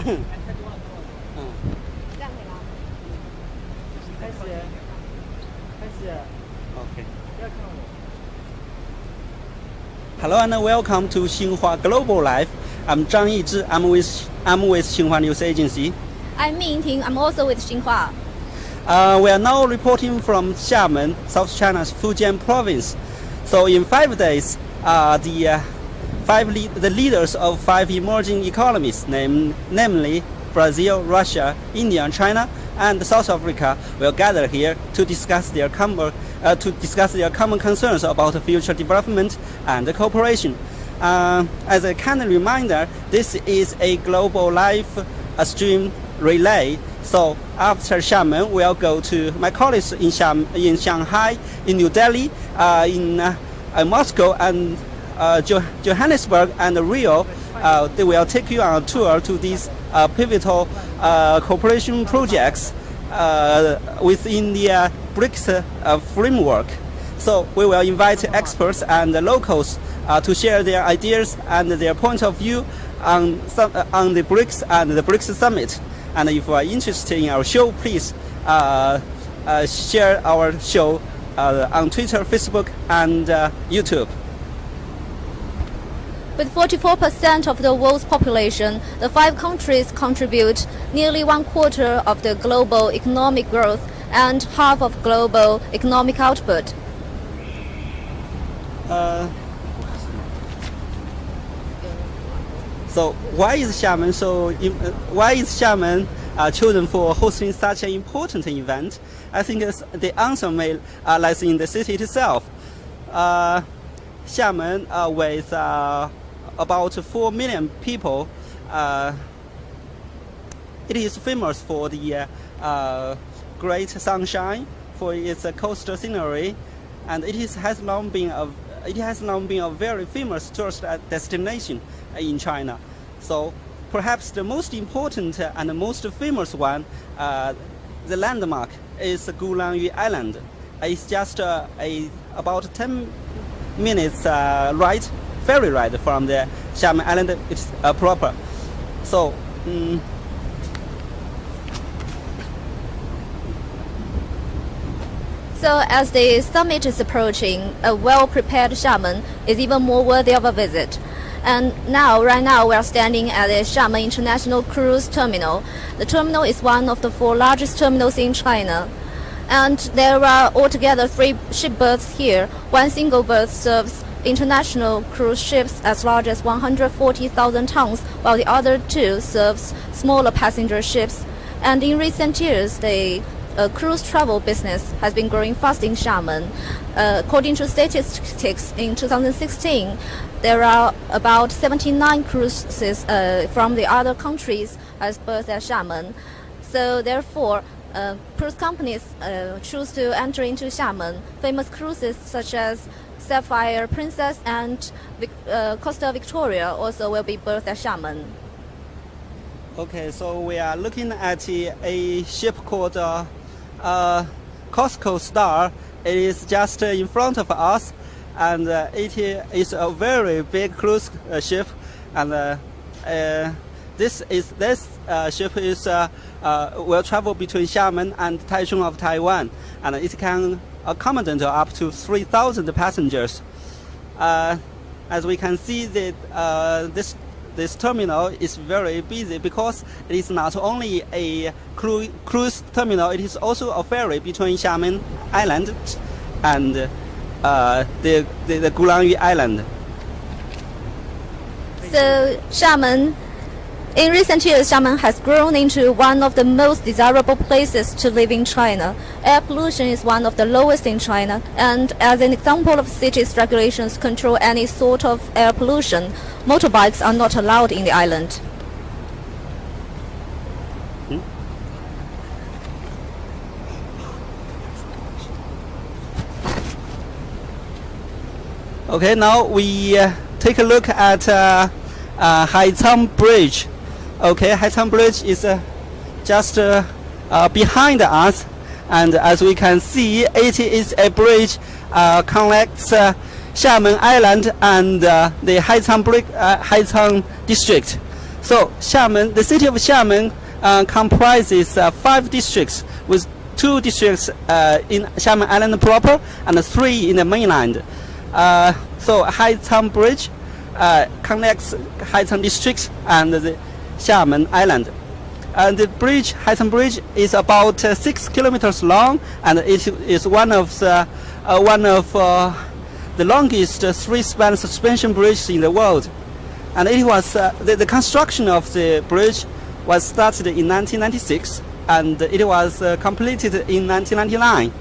Hello and welcome to Xinhua Global Life. I'm Zhang Yizhi. I'm with Xinhua News Agency. I'm Ming Ting. I'm also with Xinhua. We are now reporting from Xiamen, South China's Fujian province. So in 5 days, the leaders of 5 emerging economies, namely Brazil, Russia, India, and China, and South Africa, will gather here to discuss their common concerns about future development and cooperation. As a kind of reminder, this is a global live stream relay. So after Xiamen, we'll go to my colleagues in Shanghai, in New Delhi, in Moscow, and Johannesburg and Rio. They will take you on a tour to these pivotal cooperation projects within the BRICS framework. So we will invite experts and locals to share their ideas and their point of view on the BRICS and the BRICS summit. And if you are interested in our show, please share our show on Twitter, Facebook, and YouTube. With 44% of the world's population, the 5 countries contribute nearly 1/4 of the global economic growth and half of global economic output. So why is Xiamen chosen for hosting such an important event? I think the answer lies in the city itself. Xiamen, with about 4 million people, it is famous for the great sunshine, for its coastal scenery, and it has long been a very famous tourist destination in China. So perhaps the most important and the most famous one, the landmark, is Gulanyu Island. It's just about 10 minutes ferry ride from the Xiamen Island proper. So So as the summit is approaching, a well-prepared Xiamen is even more worthy of a visit. And right now, we are standing at the Xiamen International Cruise Terminal. The terminal is one of the 4 largest terminals in China. And there are altogether 3 ship berths here. One single berth serves international cruise ships as large as 140,000 tons, while the other 2 serves smaller passenger ships. And in recent years, the cruise travel business has been growing fast in Xiamen. According to statistics, in 2016, there are about 79 cruises from the other countries as berthed at Xiamen. So therefore, cruise companies choose to enter into Xiamen. Famous cruises such as Sapphire Princess and Costa Victoria also will be berthed at Xiamen. Okay, so we are looking at a ship called Costco Star. It is just in front of us, and it is a very big cruise ship. And this ship will travel between Xiamen and Taichung of Taiwan, and it can accommodate up to 3,000 passengers. As we can see, this terminal is very busy because it is not only a cruise terminal, it is also a ferry between Xiamen Island and the Gulanyu Island. So in recent years, Xiamen has grown into one of the most desirable places to live in China. Air pollution is one of the lowest in China, and as an example of city's regulations control any sort of air pollution, motorbikes are not allowed in the island. Okay, now we take a look at Haicang Bridge. Okay, Haicang Bridge is just behind us, and as we can see, it is a bridge connects Xiamen Island and the Haicang district. So Xiamen, the city of Xiamen comprises 5 districts, with 2 districts in Xiamen Island proper and 3 in the mainland. So Haitang Bridge connects Haitang district and the Xiamen Island. And the bridge, Haitang Bridge, is about 6 kilometers long, and it is one of the longest 3-span suspension bridges in the world. And it was the construction of the bridge was started in 1996, and it was completed in 1999.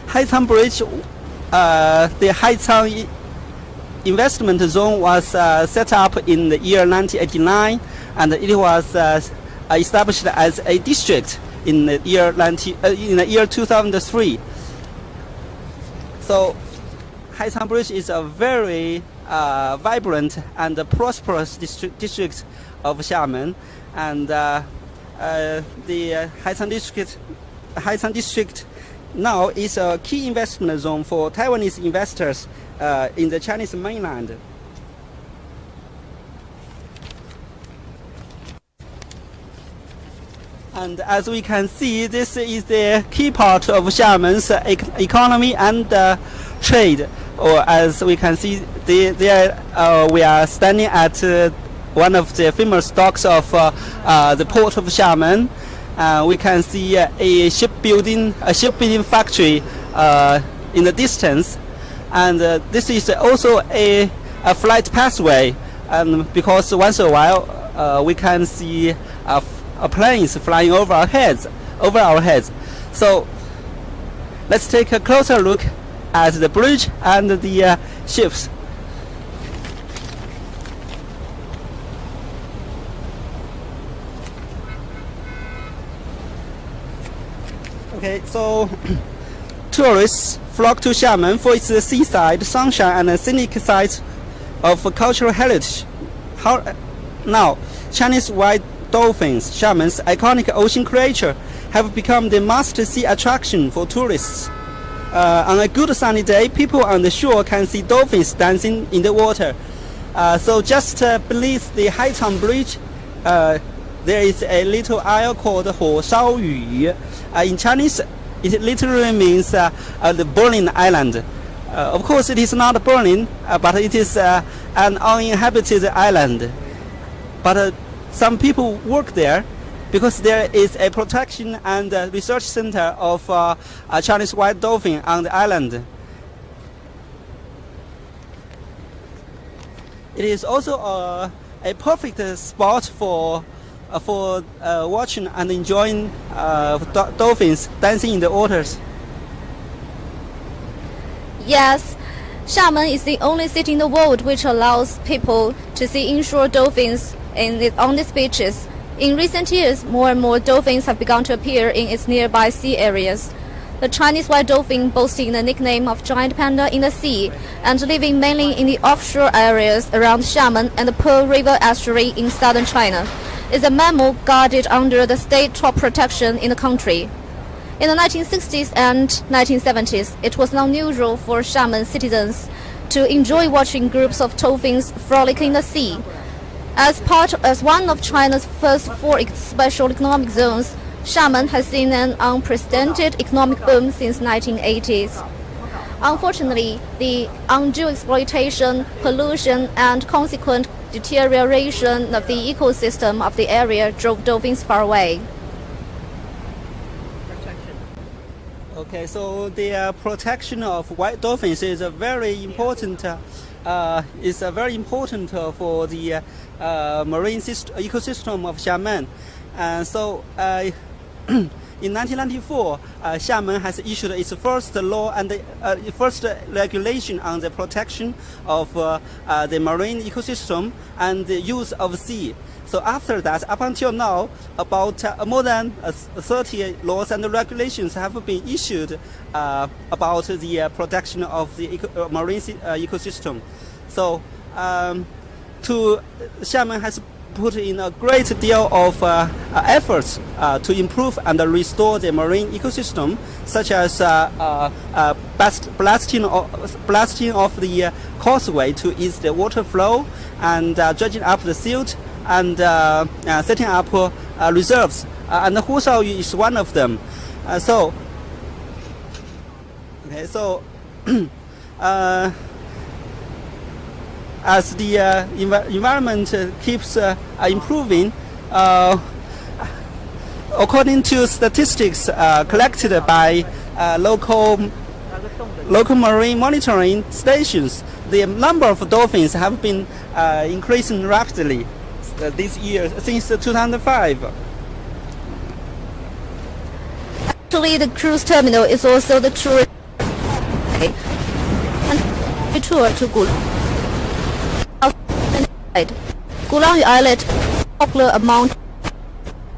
Haitang Bridge, the Haitang investment zone was set up in the year 1989, and it was established as a district in the year 2003. So Haitang Bridge is a very vibrant and prosperous district of Xiamen, and the Haitang district now is a key investment zone for Taiwanese investors in the Chinese mainland. And as we can see, this is the key part of Xiamen's economy and trade. Or as we can see, we are standing at one of the famous docks of the port of Xiamen. We can see a shipbuilding factory in the distance, and this is also a flight pathway. Because once in a while we can see planes flying over our heads. So let's take a closer look at the bridge and the ships. Okay, so tourists flock to Xiamen for its seaside, sunshine, and scenic sites of cultural heritage. Now, Chinese white dolphins, Xiamen's iconic ocean creature, have become the must-see attraction for tourists. On a good sunny day, people on the shore can see dolphins dancing in the water. So just beneath the Haitang Bridge, there is a little isle called Ho Shao Yu. In Chinese, it literally means the burning island. Of course, it is not burning, but it is an uninhabited island. But some people work there because there is a protection and research center of Chinese white dolphin on the island. It is also a perfect spot for watching and enjoying dolphins dancing in the waters. Yes, Xiamen is the only city in the world which allows people to see inshore dolphins on its beaches. In recent years, more and more dolphins have begun to appear in its nearby sea areas. The Chinese white dolphin, boasting the nickname of giant panda in the sea and living mainly in the offshore areas around Xiamen and the Pearl River estuary in southern China, is a mammal guarded under the state top protection in the country. In the 1960s and 1970s, it was not unusual for Xiamen citizens to enjoy watching groups of dolphins frolicking in the sea. As one of China's first 4 special economic zones, Xiamen has seen an unprecedented economic boom since 1980s. Unfortunately, the undue exploitation, pollution, and consequent deterioration of the ecosystem of the area drove dolphins far away. Okay, so the protection of white dolphins is very important. Very important for the marine ecosystem of Xiamen. So in 1994, Xiamen has issued its first law and first regulation on the protection of the marine ecosystem and the use of sea. So after that, up until now, about more than 30 laws and regulations have been issued about the protection of the marine ecosystem. So Xiamen has put in a great deal of efforts to improve and restore the marine ecosystem, such as blasting of the causeway to ease the water flow, and dredging up the silt, and setting up reserves. And Hushaoyu is one of them. As the environment keeps improving, according to statistics collected by local marine monitoring stations, the number of dolphins have been increasing rapidly this year since 2005. Actually, the cruise terminal is also the tourist tour to Gulanyu Island, popular among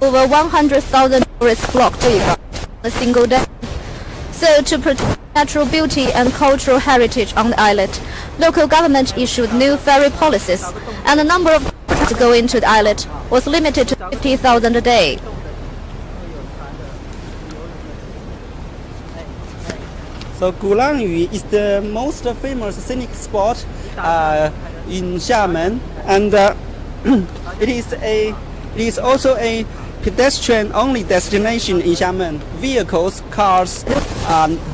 over 100,000 tourists flock to it a single day. So, to protect natural beauty and cultural heritage on the island, local government issued new ferry policies, and the number of tourists going to the island was limited to 50,000 a day. So Gulanyu is the most famous scenic spot in Xiamen, and it is also a pedestrian-only destination in Xiamen. Vehicles, cars,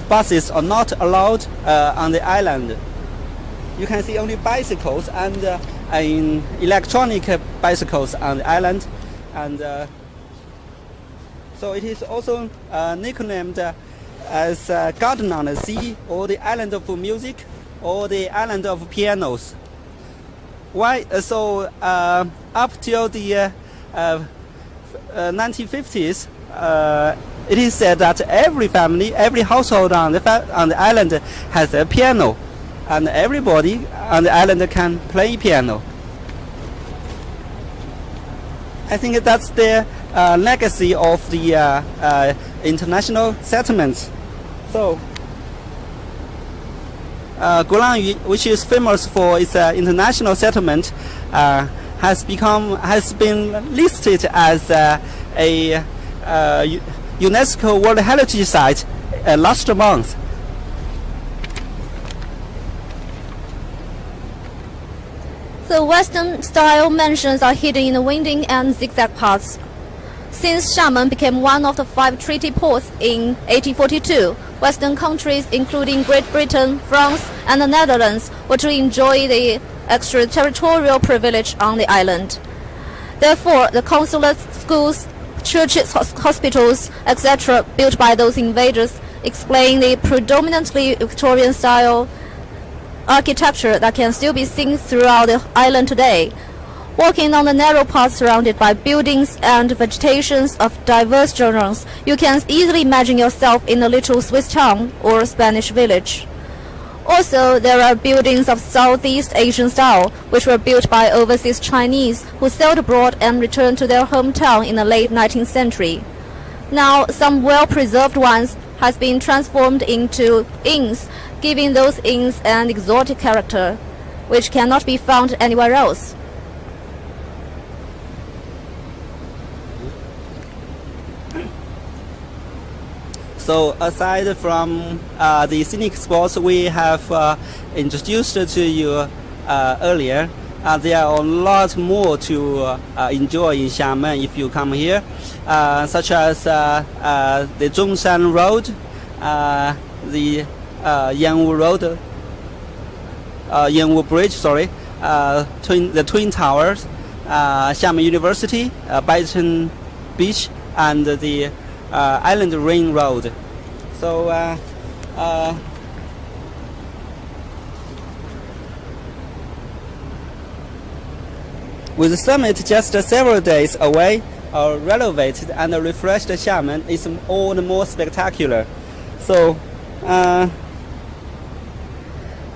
buses are not allowed on the island. You can see only bicycles and electronic bicycles on the island, and so it is also nicknamed as Garden on the Sea, or the Island of Music, or the Island of Pianos. Why? Up till the 1950s, it is said that every family, every household on the island has a piano, and everybody on the island can play piano. I think that's the legacy of the international settlements. So, Gulanyu, which is famous for its international settlement, has been listed as a UNESCO World Heritage Site last month. The Western-style mansions are hidden in the winding and zigzag paths. Since Xiamen became one of the 5 treaty ports in 1842, Western countries, including Great Britain, France, and the Netherlands, were to enjoy the extraterritorial privilege on the island. Therefore, the consulates, schools, churches, hospitals, etc., built by those invaders, explain the predominantly Victorian-style architecture that can still be seen throughout the island today. Walking on the narrow path surrounded by buildings and vegetations of diverse genres, you can easily imagine yourself in a little Swiss town or Spanish village. Also, there are buildings of Southeast Asian style, which were built by overseas Chinese who sailed abroad and returned to their hometown in the late 19th century. Now, some well-preserved ones has been transformed into inns, giving those inns an exotic character, which cannot be found anywhere else. So aside from the scenic spots we have introduced to you earlier, there are a lot more to enjoy in Xiamen if you come here, such as the Zhongshan Road, the Yanwu Road, Yanwu Bridge, the Twin Towers, Xiamen University, Baichen Beach, and the Island Ring Road. So with the summit just several days away, a renovated and refreshed Xiamen is all the more spectacular. So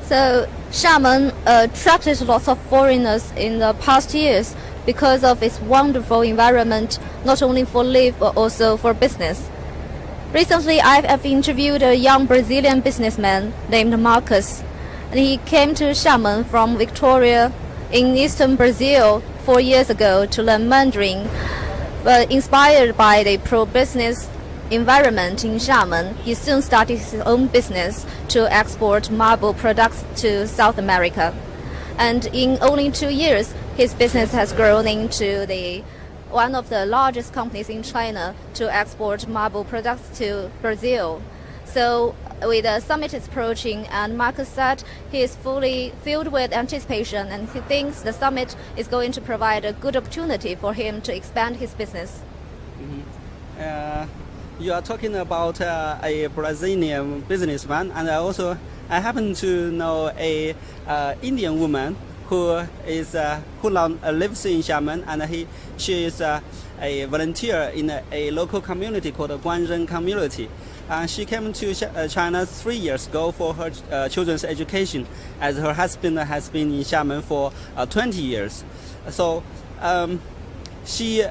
Xiamen attracted lots of foreigners in the past years because of its wonderful environment, not only for live but also for business. Recently, I've interviewed a young Brazilian businessman named Marcus, and he came to Xiamen from Victoria in eastern Brazil 4 years ago to learn Mandarin. But inspired by the pro-business environment in Xiamen, he soon started his own business to export marble products to South America. And in only 2 years, his business has grown into one of the largest companies in China to export marble products to Brazil. So with the summit approaching, and Marcus said he is fully filled with anticipation, and he thinks the summit is going to provide a good opportunity for him to expand his business. You are talking about a Brazilian businessman, and I happen to know a Indian woman who now lives in Xiamen, and she is a volunteer in a local community called the Guanzhen community. She came to China 3 years ago for her children's education, as her husband has been in Xiamen for 20 years. So she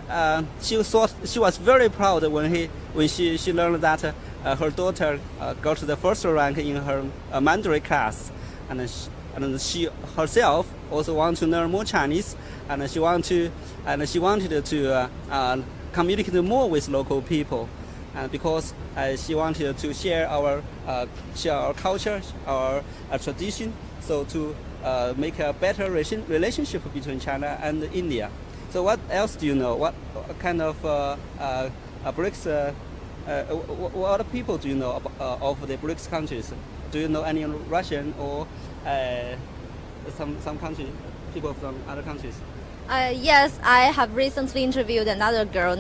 was very proud when she learned that her daughter got the first rank in her Mandarin class, and she herself also want to learn more Chinese, and she wanted to communicate more with local people, because she wanted to share our culture, our tradition, so to make a better relationship between China and India. So what else do you know? What kind of BRICS? What people do you know of the BRICS countries? Do you know any Russian or some country, people from other countries? Yes, I have recently interviewed another girl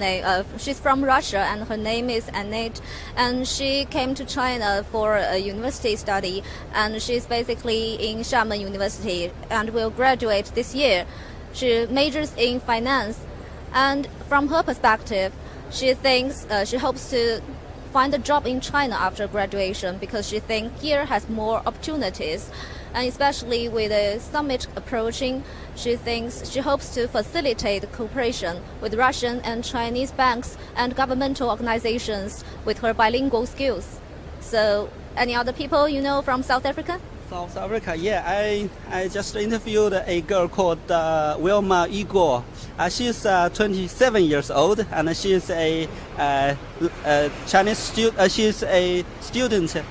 she's from Russia, and her name is Annette, and she came to China for a university study, and she's basically in Xiamen University and will graduate this year. She majors in finance, and from her perspective, she thinks she hopes to find a job in China after graduation, because she thinks here has more opportunities. And especially with the summit approaching, she hopes to facilitate cooperation with Russian and Chinese banks and governmental organizations with her bilingual skills. So, any other people you know from South Africa? South Africa, yeah. I just interviewed a girl called Wilma Igor. She's 27 years old, and she's a Chinese student. She's a student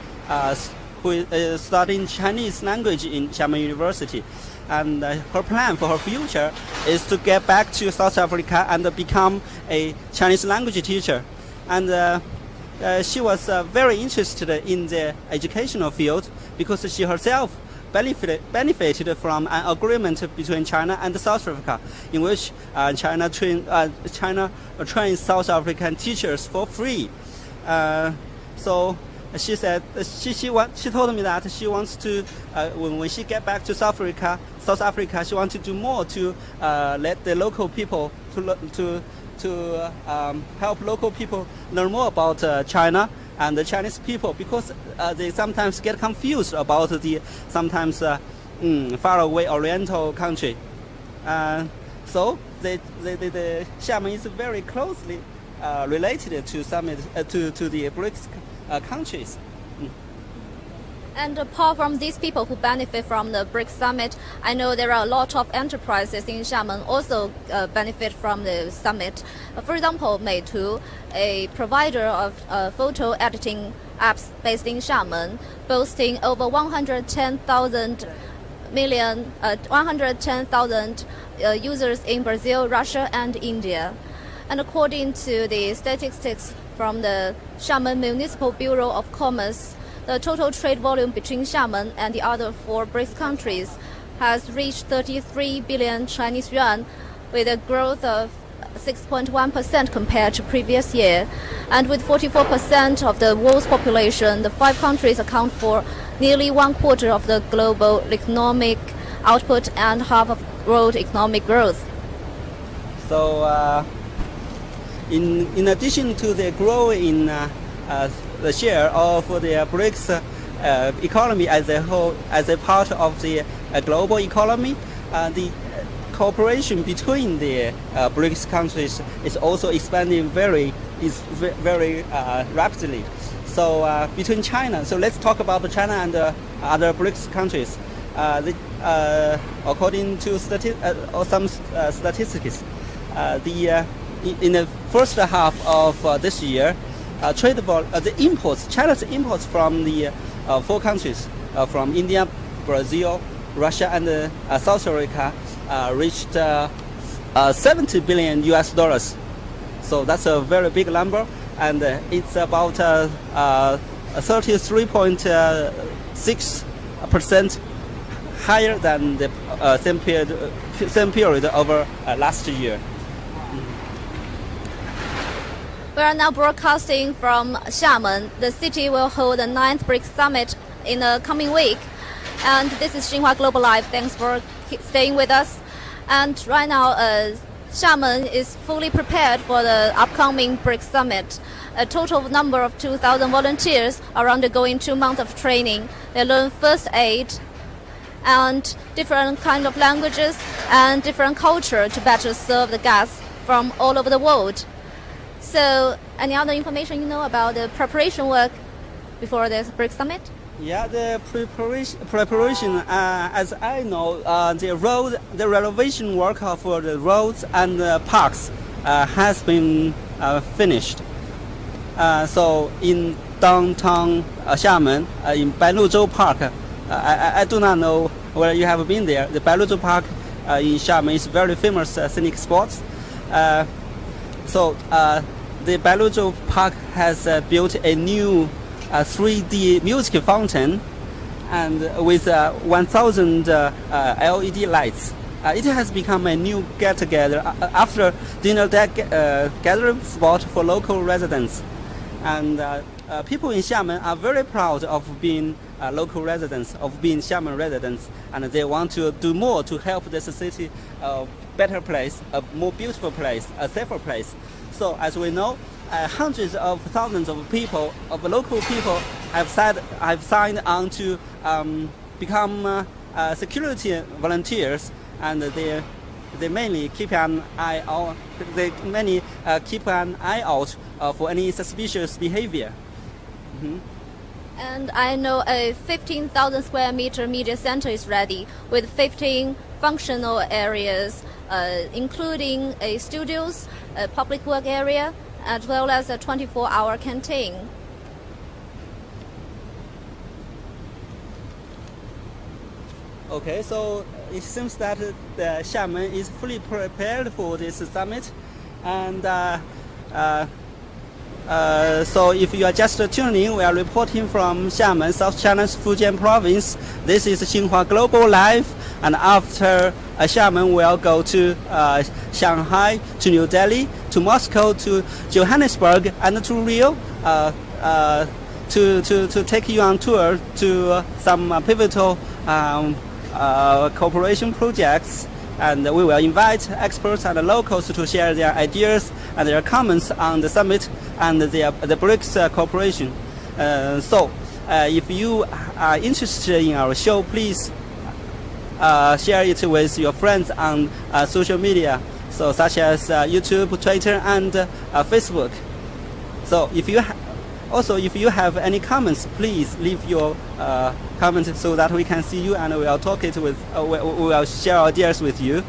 who is studying Chinese language in Xiamen University. And her plan for her future is to get back to South Africa and become a Chinese language teacher. And she was very interested in the educational field, because she herself benefited from an agreement between China and South Africa, in which China trains South African teachers for free. So she said she told me that she wants to when she get back to South Africa, she wants to do more to let the local people to help local people learn more about China and the Chinese people, because they sometimes get confused about the sometimes faraway Oriental country. So the Xiamen is very closely related to the BRICS countries. And apart from these people who benefit from the BRICS summit, I know there are a lot of enterprises in Xiamen also benefit from the summit. For example, Meitu, a provider of photo editing apps based in Xiamen, boasting over 110,000 users in Brazil, Russia, and India. And according to the statistics from the Xiamen Municipal Bureau of Commerce, the total trade volume between Xiamen and the other 4 BRICS countries has reached 33 billion Chinese yuan, with a growth of 6.1% compared to previous year. And with 44% of the world's population, the 5 countries account for nearly 1/4 of the global economic output and half of world economic growth. So, in addition to the growth in the share of the BRICS economy as a whole, as a part of the global economy, the cooperation between the BRICS countries is also expanding very rapidly. So between China, so let's talk about China and other BRICS countries. according to some statistics, in the first half of this year, China's imports from the four countries, from India, Brazil, Russia, and South Africa, reached $70 billion US. So that's a very big number, and it's about 33.6% higher than the same period over last year. We are now broadcasting from Xiamen. The city will hold the 9th BRICS Summit in the coming week. And this is Xinhua Global Live. Thanks for staying with us. And right now, Xiamen is fully prepared for the upcoming BRICS Summit. A total number of 2,000 volunteers are undergoing 2 months of training. They learn first aid and different kind of languages and different culture to better serve the guests from all over the world. So, any other information you know about the preparation work before this BRICS Summit? Yeah, the preparation, as I know, the renovation work for the roads and the parks has been finished. So in downtown Xiamen, in Bailuzhou Park, I do not know whether you have been there. The Bailuzhou Park in Xiamen is very famous scenic spots. So the Bailuzhou Park has built a new 3D music fountain, and with 1,000 LED lights. It has become a new get-together after dinner gathering spot for local residents. And people in Xiamen are very proud of being local residents, of being Xiamen residents, and they want to do more to help this city a better place, a more beautiful place, a safer place. So as we know, hundreds of thousands of people, of local people, have signed on to become security volunteers, and they mainly keep an eye out. Keep an eye out for any suspicious behavior. Mm-hmm. And I know a 15,000 square meter media center is ready with 15 functional areas, including a studios, a public work area, as well as a 24-hour canteen. Okay, so it seems that the Xiamen is fully prepared for this summit, and so if you are just tuning in, we are reporting from Xiamen, South China's Fujian province. This is Xinhua Global Live, and after Xiamen, we'll go to Shanghai, to New Delhi, to Moscow, to Johannesburg, and to Rio, to take you on tour to some pivotal cooperation projects. And we will invite experts and locals to share their ideas and their comments on the summit and the BRICS cooperation. So if you are interested in our show, please share it with your friends on social media, so such as YouTube, Twitter, and Facebook. So if you have any comments, please leave your comments so that we can see you, and we will talk it with. We will share our ideas with you.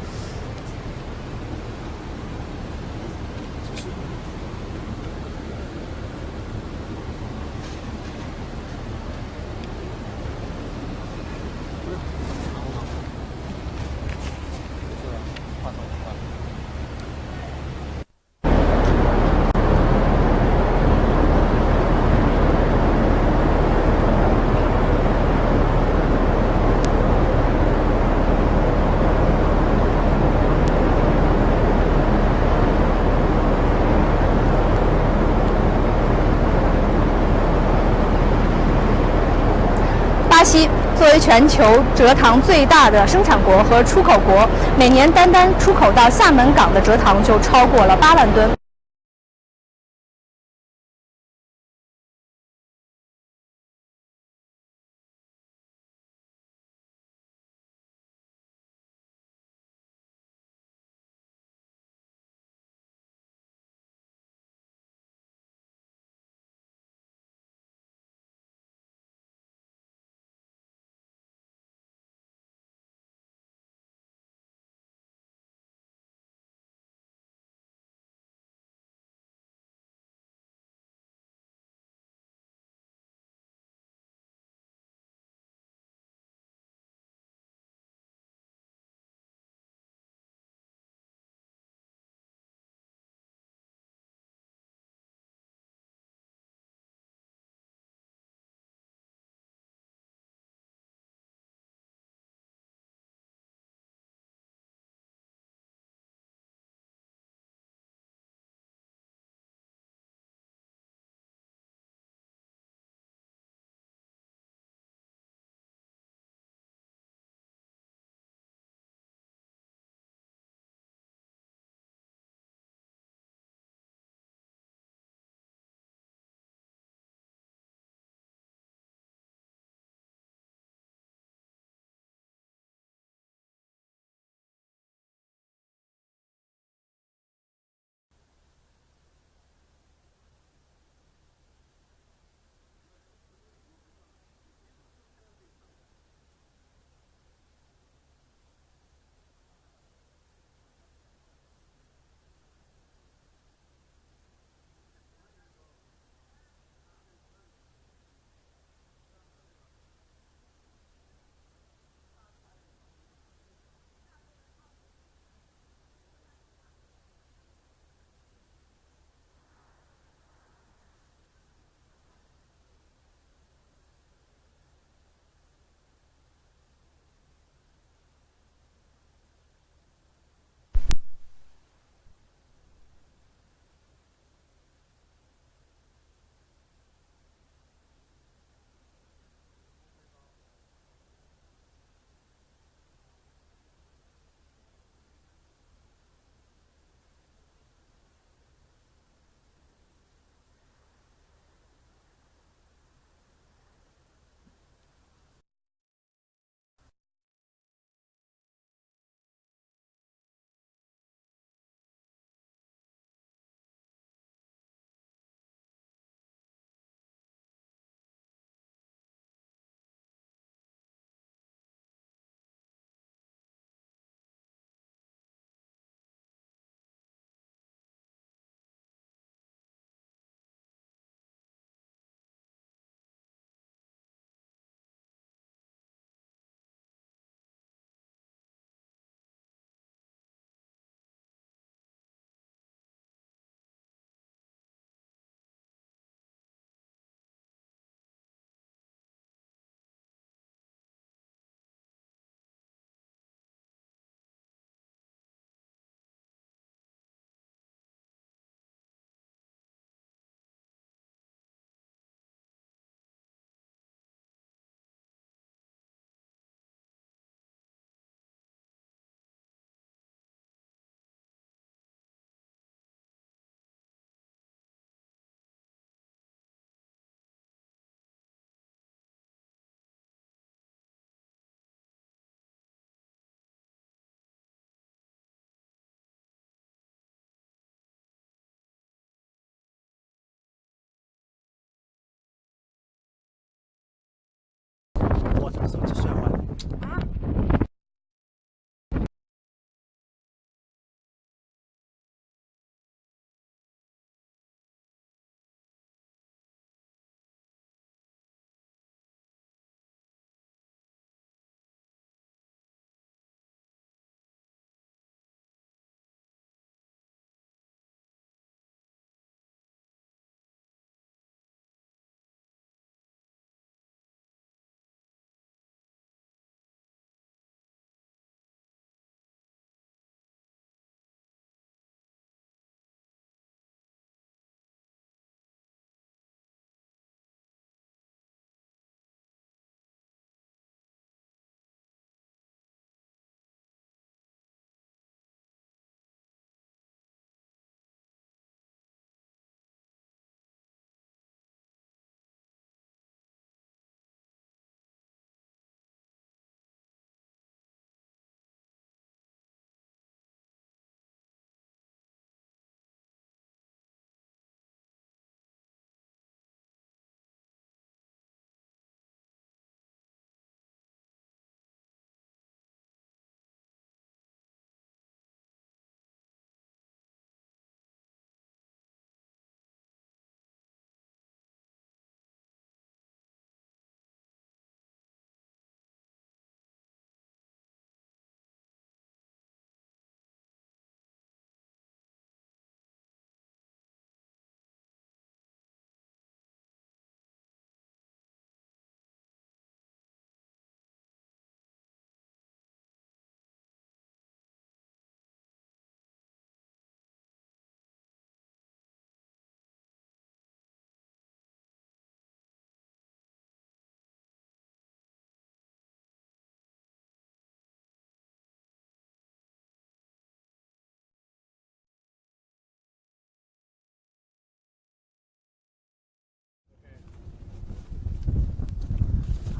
巴西作为全球蔗糖最大的生产国和出口国，每年单出口到厦门港的蔗糖就超过了8万吨。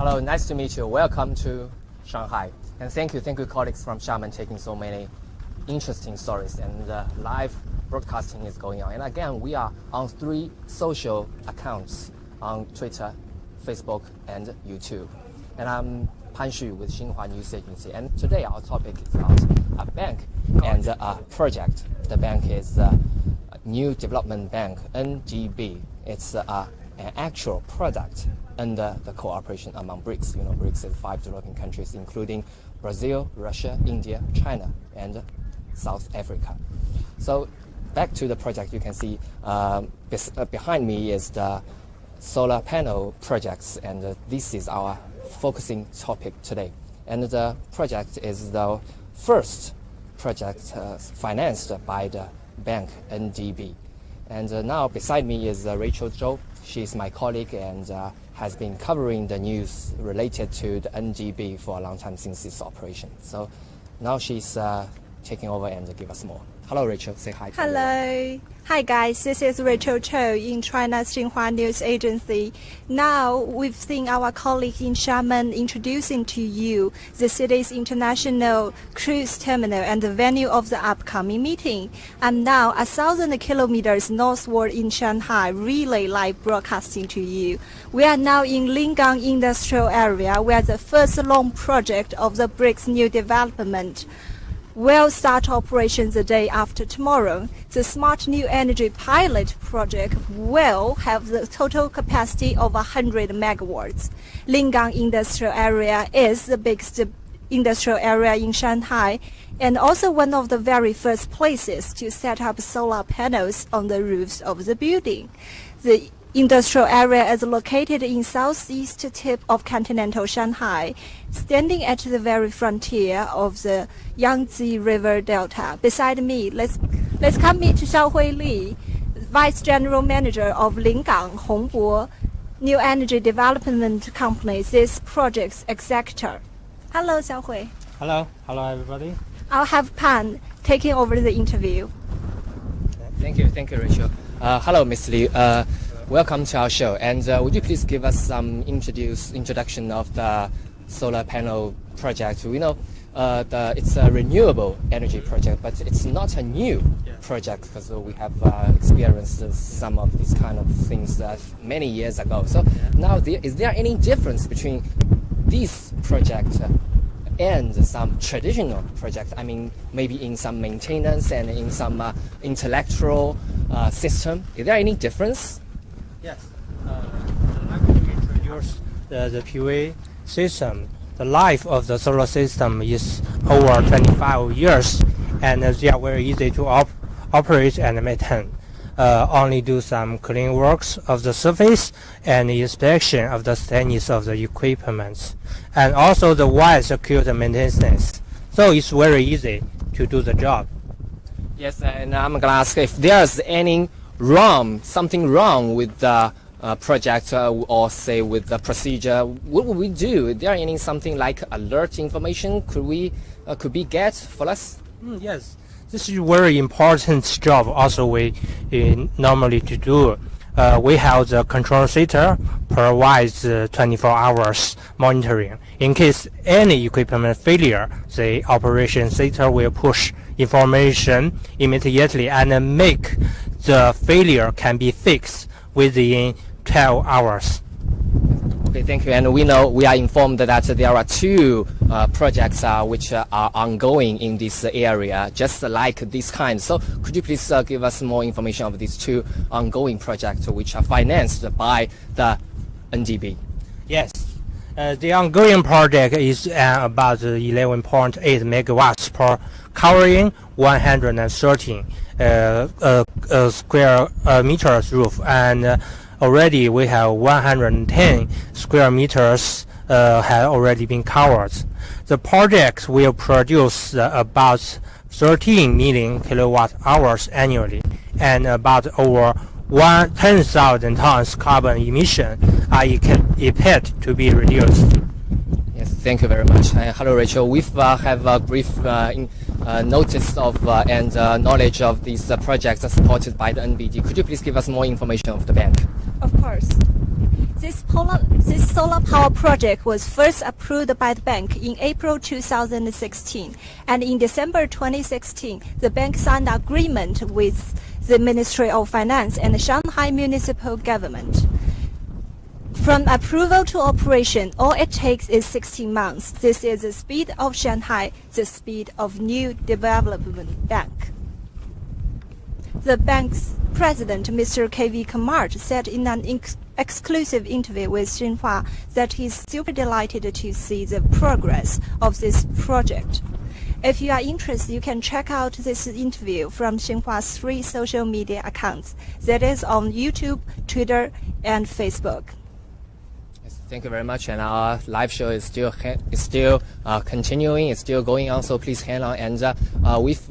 Hello, nice to meet you. Welcome to Shanghai. And thank you colleagues from Xiamen taking so many interesting stories, and live broadcasting is going on. And again, we are on 3 social accounts on Twitter, Facebook, and YouTube. And I'm Pan Xu with Xinhua News Agency. And today our topic is about a bank and a project. The bank is New Development Bank, NGB. It's an actual product under the cooperation among BRICS. You know, BRICS is 5 developing countries, including Brazil, Russia, India, China, and South Africa. So back to the project, you can see behind me is the solar panel projects, and this is our focusing topic today. And the project is the first project financed by the bank NGB. And now beside me is Rachel Zhou. She's my colleague and has been covering the news related to the NGB for a long time since its operation. So now she's taking over and give us more. Hello, Rachel. Say hi to Hello. everyone. Hi, guys. This is Rachel Cho in China's Xinhua News Agency. Now, we've seen our colleague in Xiamen introducing to you the city's international cruise terminal and the venue of the upcoming meeting. And now, 1,000 kilometers northward in Shanghai, relay live broadcasting to you. We are now in Lingang Industrial Area, where the first long project of the BRICS New Development will start operations the day after tomorrow. The Smart New Energy Pilot Project will have the total capacity of 100 megawatts. Lingang Industrial Area is the biggest industrial area in Shanghai and also one of the very first places to set up solar panels on the roofs of the building. The industrial area is located in southeast tip of continental Shanghai, standing at the very frontier of the Yangtze River Delta. Beside me, let's come meet Xiaohui Li, Vice General Manager of Lingang Hongbo New Energy Development Company, this project's executor. Hello, Xiaohui. Hello everybody. I'll have Pan taking over the interview. Thank you, Rachel. Hello, Ms. Li. Welcome to our show. And would you please give us some introduction of the solar panel project? We know it's a renewable energy project, but it's not a new project because we have experienced some of these kind of things many years ago. So now, is there any difference between this project and some traditional projects? I mean, maybe in some maintenance and in some intellectual system. Is there any difference? Yes. After we introduce the PV system, the life of the solar system is over 25 years, and they are very easy to operate and maintain. Only do some clean works of the surface and inspection of the status of the equipment, and also the well-secured maintenance. So it's very easy to do the job. Yes, and I'm gonna ask if there's something wrong with the project or say with the procedure. What would we do? Is there any something like alert information could we get for us? Yes, this is a very important job. Also, we normally to do. We have the control center provides 24 hours monitoring. In case any equipment failure, the operation center will push information immediately and make the failure can be fixed within 12 hours. Okay, thank you. And we are informed that there are 2 projects which are ongoing in this area, just like this kind. So could you please give us more information of these 2 ongoing projects which are financed by the NGB? Yes. The ongoing project is about 11.8 megawatts per covering 113 square meters roof, and already we have 110 square meters have already been covered. The project will produce about 13 million kilowatt hours annually, and about over 10,000 tons carbon emission are expected to be reduced. Yes, thank you very much. Hello, Rachel. We have a brief notice of and knowledge of these projects supported by the NBD. Could you please give us more information of the bank? Of course. This solar power project was first approved by the bank in April 2016, and in December 2016, the bank signed an agreement with the Ministry of Finance and the Shanghai municipal government. From approval to operation, all it takes is 16 months. This is the speed of Shanghai, the speed of new development bank. The bank's president, Mr. K.V. Kamart, said in an exclusive interview with Xinhua that he's super delighted to see the progress of this project. If you are interested, you can check out this interview from Xinhua's 3 social media accounts, that is on YouTube, Twitter, and Facebook. Thank you very much, and our live show is still continuing. It's still going on, so please hang on. And we've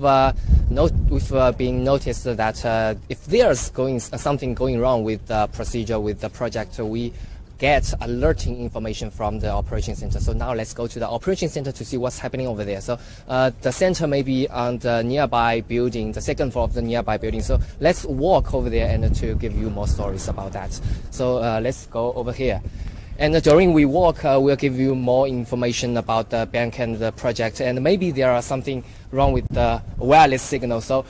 been noticed that if there's something going wrong with the procedure with the project, we get alerting information from the operation center. So now let's go to the operation center to see what's happening over there. So the center may be on the nearby building, the second floor of the nearby building. So let's walk over there and to give you more stories about that. So let's go over here. And during we walk, we'll give you more information about the bank and the project, and maybe there are something wrong with the wireless signal. So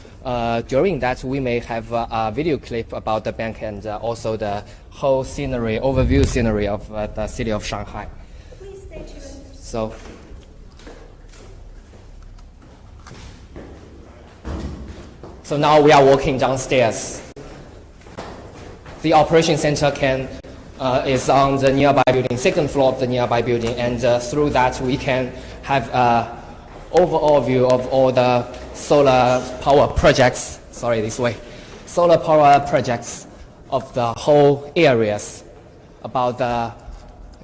during that, we may have a video clip about the bank and also the whole scenery, overview scenery of the city of Shanghai. Please stay tuned. So now we are walking downstairs. The operation center is on the nearby building, second floor of the nearby building, and through that we can have an overall view of all the solar power projects. Solar power projects of the whole areas, about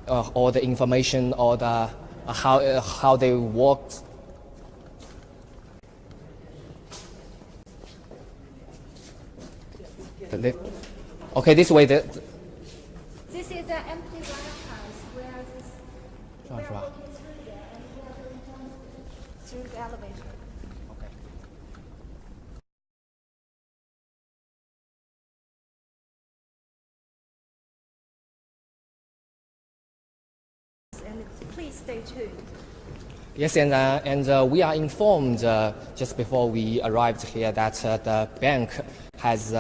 all the information, all the how they worked. Okay, this way. This is an empty warehouse where we are walking through there, and we are going down through the elevator. Okay. And please stay tuned. Yes, and we are informed just before we arrived here that the bank has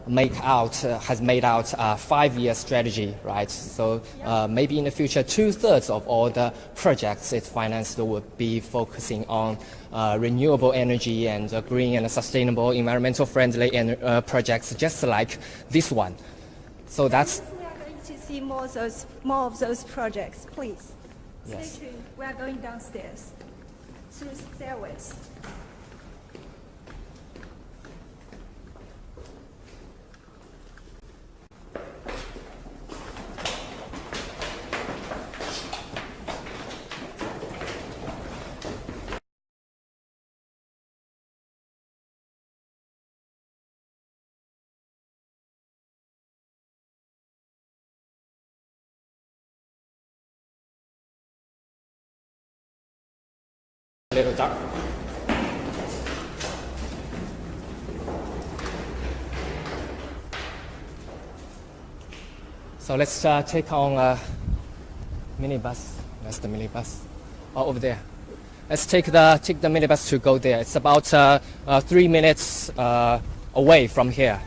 made out a 5-year strategy, right? So maybe in the future, 2/3 of all the projects it financed would be focusing on renewable energy and green and sustainable, environmental friendly projects, just like this one. So that's. We are going to see more of those projects. Please Yes. stay tuned. We are going downstairs through stairways. A little dark. So let's take on a minibus. That's the minibus. Oh, over there. Let's take the minibus to go there. It's about 3 minutes away from here.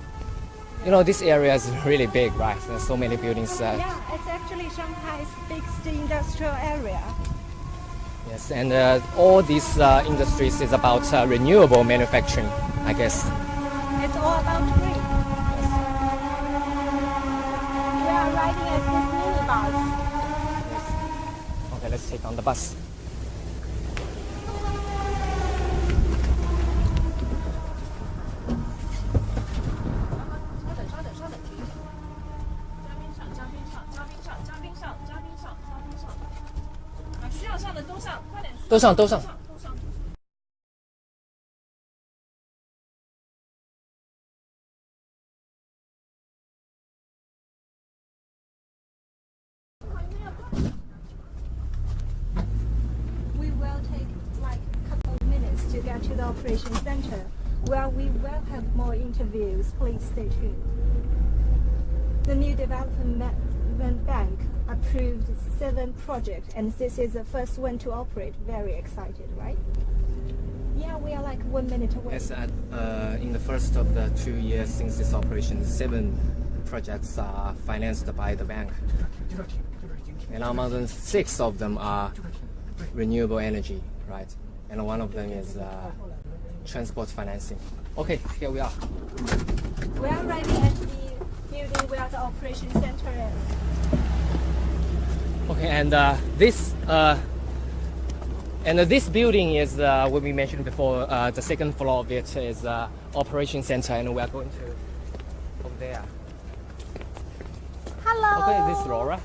You know, this area is really big, right? There's so many buildings. Yeah, it's actually Shanghai's biggest industrial area. Yes, and all these industries is about renewable manufacturing, I guess. It's all about green. We are riding at this minibus. Okay, let's take on the bus.都上。We will take like a couple of minutes to get to the operation center, where we will have more interviews. Please stay tuned. The new development government bank approved 7 projects, and this is the first one to operate. Very excited, right? Yeah, we are like 1 minute away. Yes, in the first of the 2 years since this operation, 7 projects are financed by the bank. And among them, 6 of them are renewable energy, right? And one of them is transport financing. Okay, here we are. We are already at the building where the operation center is. Okay, and this building is what we mentioned before. The second floor of it is operation center, and we are going to over there. Hello. Okay, this is Laura.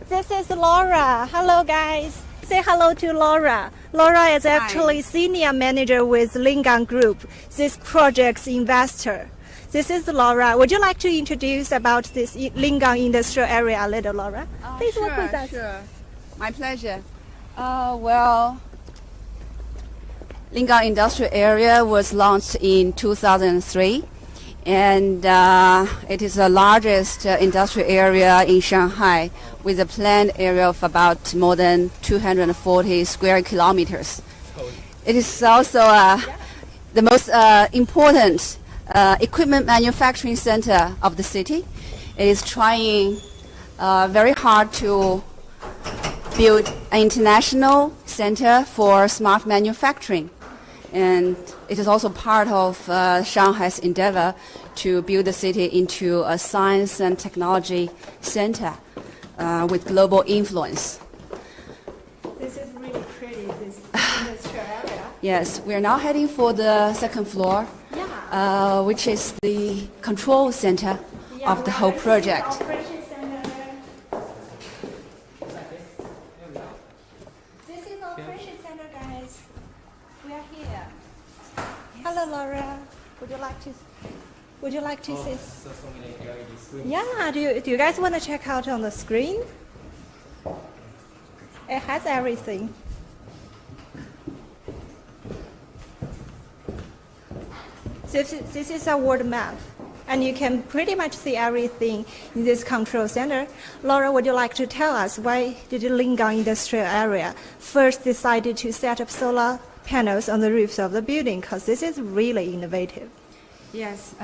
This is Laura. Hello, guys. Say hello to Laura. Laura is actually senior manager with Lingang Group, this project's investor. This is Laura. Would you like to introduce about this Lingang industrial area a little, Laura? Please work with us. Sure. My pleasure. Well, Lingang industrial area was launched in 2003. And it is the largest industrial area in Shanghai with a planned area of about more than 240 square kilometers. It is also the most important equipment manufacturing center of the city. It is trying very hard to build an international center for smart manufacturing. And it is also part of Shanghai's endeavor to build the city into a science and technology center with global influence. This is really pretty, this industrial area. Yes, we are now heading for the second floor, which is the control center of the whole project. Operation center. This is the operation center, guys. We are here. Hello, Laura. Would you like to see? So many LED screens. Yeah. Do you guys want to check out on the screen? It has everything. This is a world map, and you can pretty much see everything in this control center. Laura, would you like to tell us why did the Lingang industrial area first decided to set up solar panels on the roofs of the building? Because this is really innovative. Yes,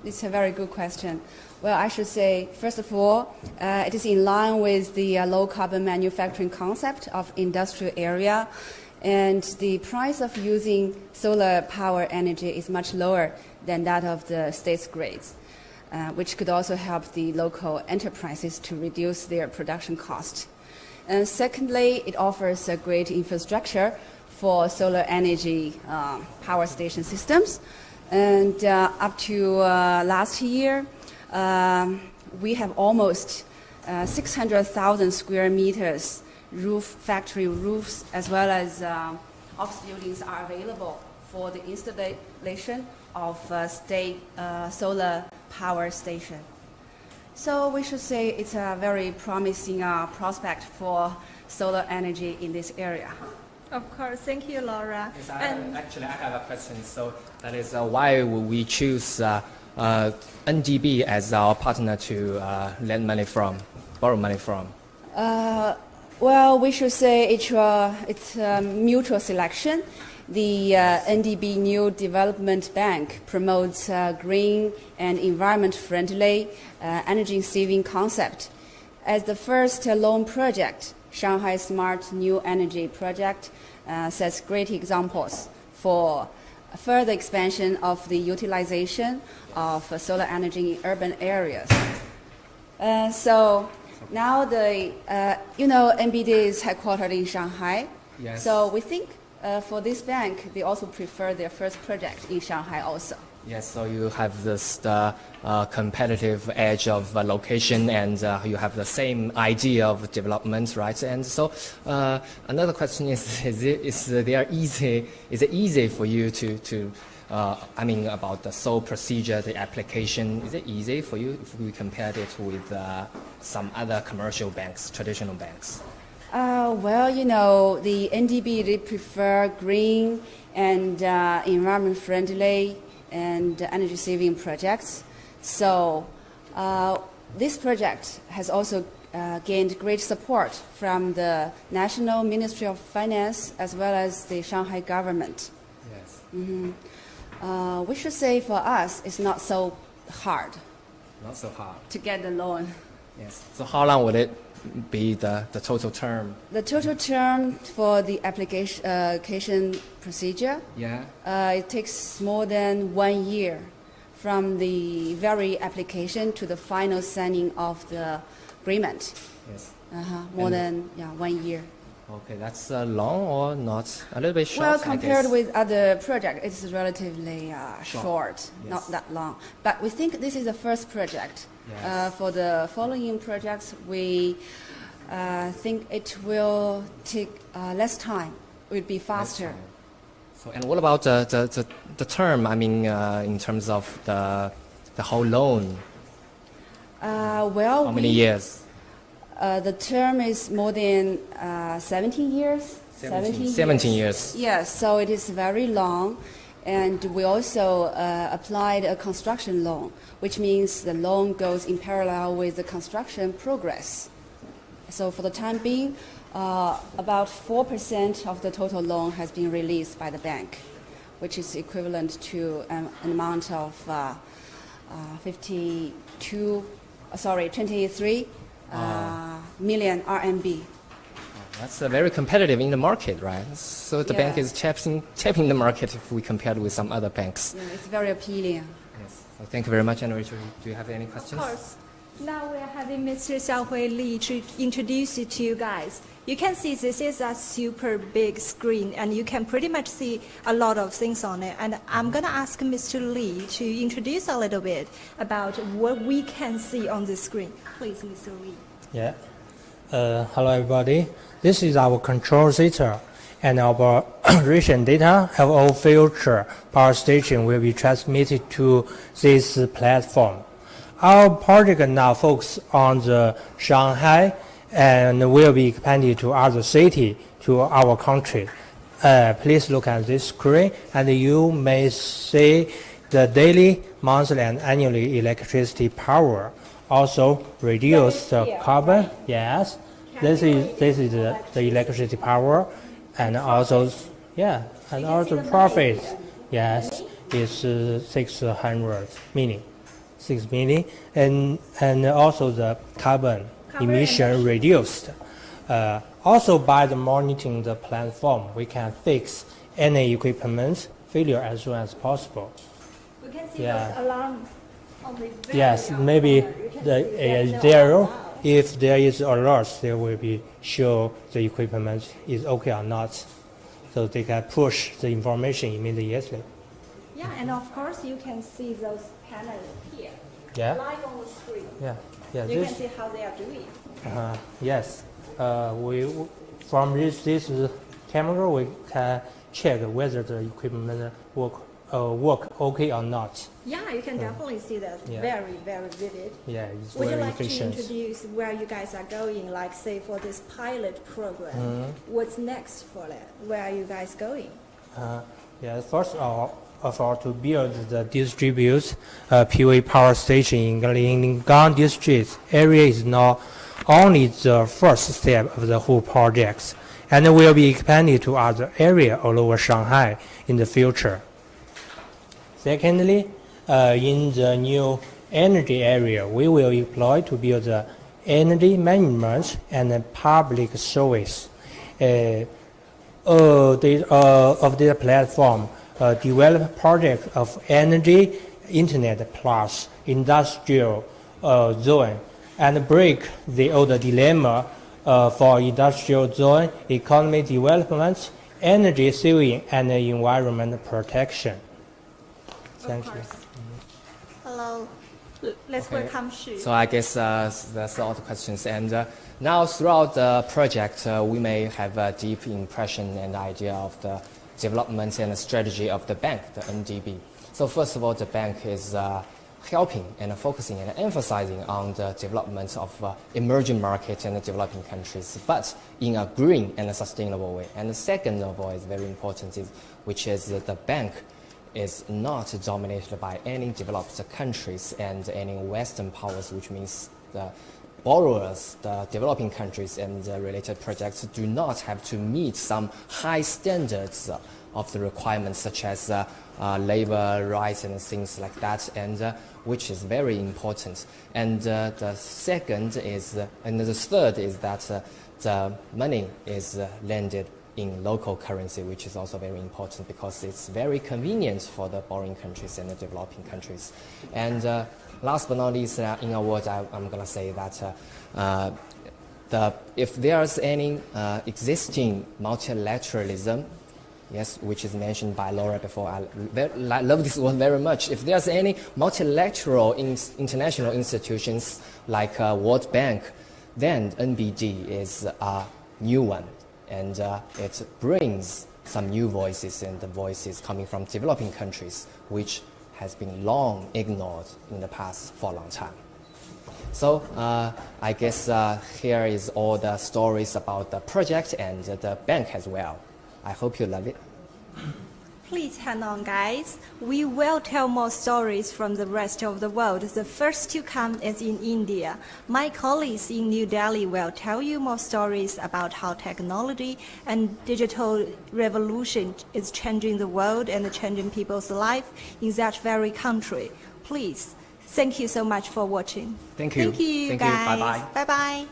it's a very good question. Well, I should say, first of all, it is in line with the low-carbon manufacturing concept of industrial area, and the price of using solar power energy is much lower than that of the state's grids, which could also help the local enterprises to reduce their production cost. And secondly, it offers a great infrastructure for solar energy power station systems. And up to last year, we have almost 600,000 square meters factory roofs, as well as office buildings are available for the installation of state solar power station. So we should say it's a very promising prospect for solar energy in this area. Of course. Thank you, Laura. Yes, I have a question. So that is why would we choose NDB as our partner to borrow money from? Well, we should say it's a mutual selection. The NDB New Development Bank promotes green and environment-friendly energy-saving concept. As the first loan project, Shanghai Smart New Energy Project sets great examples for further expansion of the utilization of solar energy in urban areas. So now NBD is headquartered in Shanghai. Yes. So we think for this bank, they also prefer their first project in Shanghai also. Yes, so you have this competitive edge of location, and you have the same idea of development, right? And so another question is it easy for you to about the sole procedure, the application? Is it easy for you if we compared it with some other commercial banks, traditional banks? Well, the NDB, they prefer green and environment-friendly and energy-saving projects. So this project has also gained great support from the National Ministry of Finance as well as the Shanghai government. Yes. We should say for us, it's not so hard Not so hard. to get the loan. Yes. So how long would it be the total term? The total term for the application procedure, Yeah. it takes more than 1 year from the very application to the final signing of the agreement. Yes. More And- than 1 year. Okay, that's long or not? A little bit short. Well, I compared guess. with other projects, it's relatively short, Yes. not that long. But we think this is the first project. Yes. For the following projects, we think it will take less time. It will be faster. So, and what about the term? I mean, in terms of the whole loan, Well, how many years? The term is more than 17 years. 17 years. Yes, so it is very long. And we also applied a construction loan, which means the loan goes in parallel with the construction progress. So for the time being, about 4% of the total loan has been released by the bank, which is equivalent to an amount of 23 million RMB. That's very competitive in the market, right? So the bank Yeah. is tapping the market if we compare with some other banks. Yeah, it's very appealing. Yes. So thank you very much. And Rachel, do you have any questions? Of course. Now we are having Mr. Xiaohui Li to introduce it to you guys. You can see this is a super big screen, and you can pretty much see a lot of things on it. And I'm going to ask Mr. Li to introduce a little bit about what we can see on the screen. Please, Mr. Li. Yeah. Hello, everybody. This is our control center, and our recent data of all future power station will be transmitted to this platform. Our project now focuses on the Shanghai and will be expanded to other cities to our country. Please look at this screen, and you may see the daily, monthly, and annually electricity power. Also reduce the carbon. Yes, this is the electricity power, and also and also profit. Yes, is 600 million. 6 million, and also the carbon emission reduced. Also, by the monitoring the platform, we can fix any equipment failure as soon as possible. We can see Yeah. those alarms on the very Yes, young maybe corner. You can the see there's no zero. alarm. If there is alert, they will be show the equipment is okay or not, so they can push the information immediately. Yeah, and of course you can see those panels here, Yeah, live on the screen. yeah, yeah. You This, can see how they are doing. yes, we from this camera we can check whether the equipment work okay or not. Yeah, you can definitely see that. Yeah. Very, very vivid. Yeah, it's Would you very like efficient. to introduce where you guys are going, like say for this pilot program? What's next for that? Where are you guys going? Yeah, first of all, to build the distributed PV power station in Lingang district area is not only the first step of the whole project, and will be expanded to other areas all over Shanghai in the future. Secondly, in the new energy area, we will employ to build the energy management and public service of the platform. Develop project of energy, internet plus industrial zone, and break the old dilemma for industrial zone, economy development, energy saving, and environment protection. Thank you. Hello. Let's Okay. welcome Xu. So I guess that's all the questions. And now throughout the project, we may have a deep impression and idea of the development and the strategy of the bank, the NDB. So first of all, the bank is helping and focusing and emphasizing on the development of emerging markets and developing countries, but in a green and a sustainable way. And the second of all is very important, which is that the bank is not dominated by any developed countries and any Western powers, which means the borrowers, the developing countries and the related projects do not have to meet some high standards of the requirements such as labor rights and things like that, and which is very important. And the second is, and the third is that the money is lended in local currency, which is also very important because it's very convenient for the borrowing countries and the developing countries. And last but not least, in a word, I'm going to say that if there's any existing multilateralism, yes, which is mentioned by Laura before, I love this word very much. If there's any multilateral international institutions like World Bank, then NBD is a new one. And it brings some new voices and the voices coming from developing countries, which has been long ignored in the past for a long time. So I guess here is all the stories about the project and the bank as well. I hope you love it. Please hang on, guys. We will tell more stories from the rest of the world. The first to come is in India. My colleagues in New Delhi will tell you more stories about how technology and digital revolution is changing the world and changing people's life in that very country. Please, thank you so much for watching. Thank you. Thank you, Thank guys. you. Bye-bye. Bye-bye.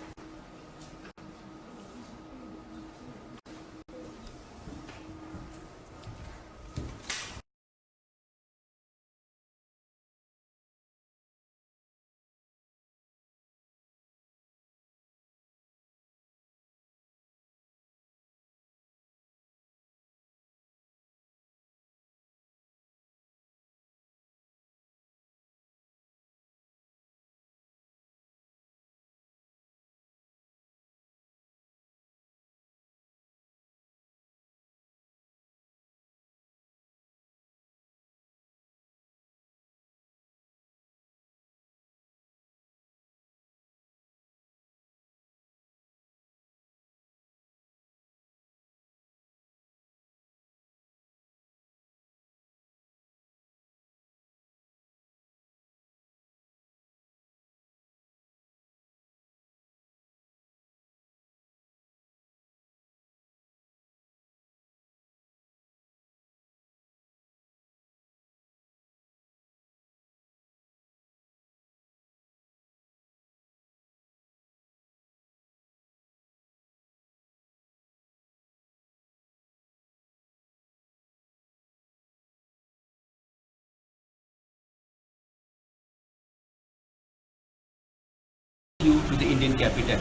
You to the Indian capital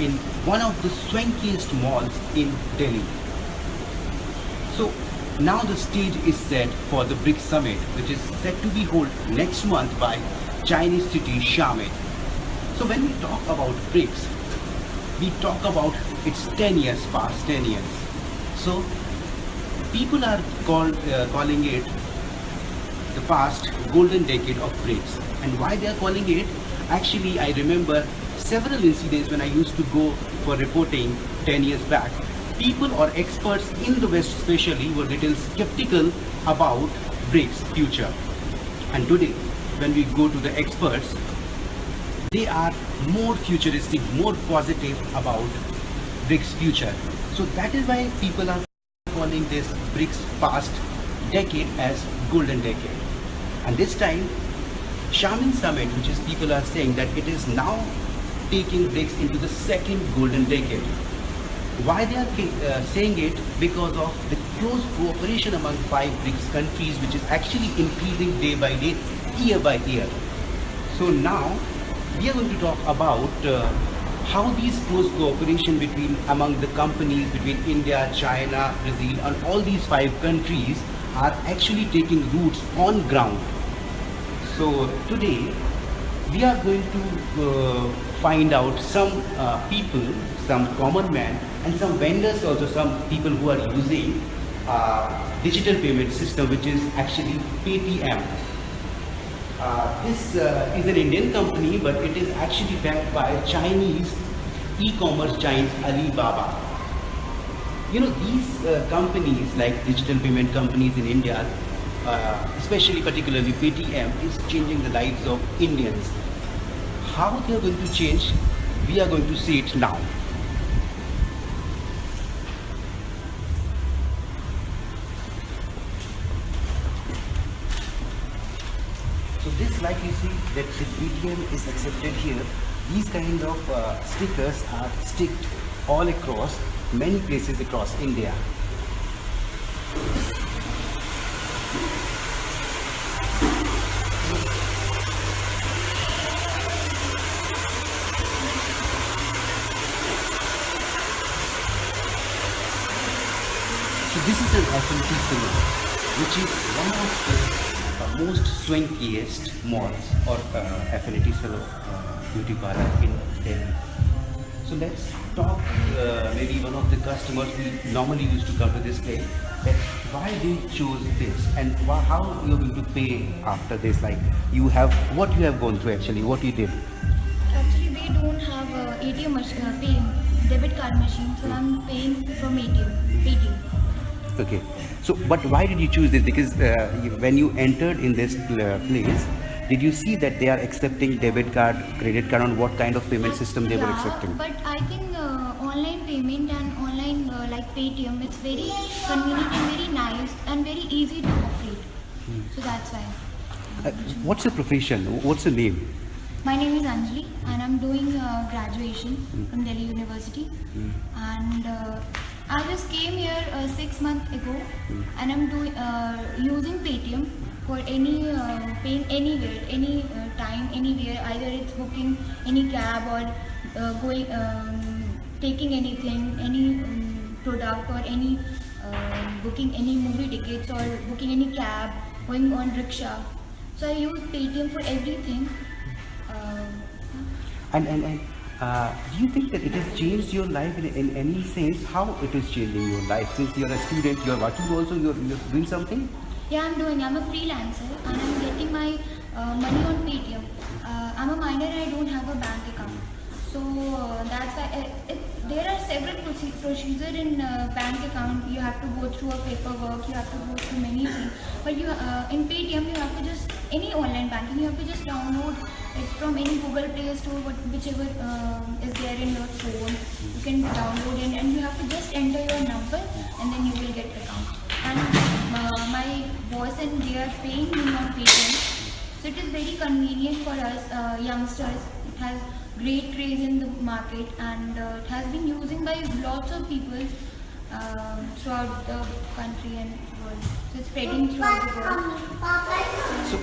in one of the swankiest malls in Delhi. So now the stage is set for the BRICS summit, which is set to be held next month by Chinese city Xiamen. So when we talk about BRICS, we talk about its 10 years, past 10 years. So people are calling it the past golden decade of BRICS. And why they are calling it? Actually, I remember several incidents when I used to go for reporting 10 years back. People or experts in the West especially were little skeptical about BRICS future. And today, when we go to the experts, they are more futuristic, more positive about BRICS future. So that is why people are calling this BRICS past decade as golden decade. And this time, Xiamen summit, which is people are saying that it is now taking BRICS into the second golden decade. Why they are saying it? Because of the close cooperation among 5 BRICS countries, which is actually increasing day by day, year by year. So now we are going to talk about how these close cooperation among the companies between India, China, Brazil, and all these 5 countries are actually taking roots on ground. So today we are going to find out some people, some common man, and some vendors also, some people who are using digital payment system, which is actually Paytm. This is an Indian company, but it is actually backed by Chinese e-commerce giant Alibaba. You know, these companies like digital payment companies in India, especially particularly Paytm, is changing the lives of Indians. how they are going to change, we are going to see it now. So this, like you see, that the BTM is accepted here. These kind of stickers are sticked all across, many places across India. So this is an FMT salon, which is one of the most swankiest malls or affinity salon beauty parlor in Delhi. So let's talk maybe one of the customers who normally used to come to this place, that why they chose this and how you're going to pay after this, like you have, what you have gone through actually, what you did. Actually, we don't have ATM machine, debit card machine, so I'm paying from ATM. Okay, so but why did you choose this? Because when you entered in this place, did you see that they are accepting debit card, credit card, on what kind of payment system they were accepting? But I think online payment and online like Paytm, it's very convenient and very nice and very easy to operate. So that's why. What's your profession? What's your name? My name is Anjali and I'm doing graduation from Delhi University. And I just came here 6 months ago and I'm doing using Paytm for any paying anywhere, any time, anywhere. Either it's booking any cab or going taking anything, any product, or any booking any movie tickets or booking any cab, going on rickshaw. So I use Paytm for everything. Do you think that it has changed your life in any sense? How it is changing your life? Since you're a student, you're working also, you're doing something? Yeah, I'm a freelancer and I'm getting my money on Paytm. I'm a minor and I don't have a bank account. So that's why there are several procedures in bank account. You have to go through a paperwork, you have to go through many things. But you in Paytm, you have to just, any online banking, you have to just download it from any Google Play Store, whichever is there in your phone. You can download it and you have to just enter your number and then you will get account. And my boss and they are paying me on Paytm. So it is very convenient for us youngsters. It has great craze in the market and it has been used by lots of people throughout the country and world. So it's spreading throughout the world. So,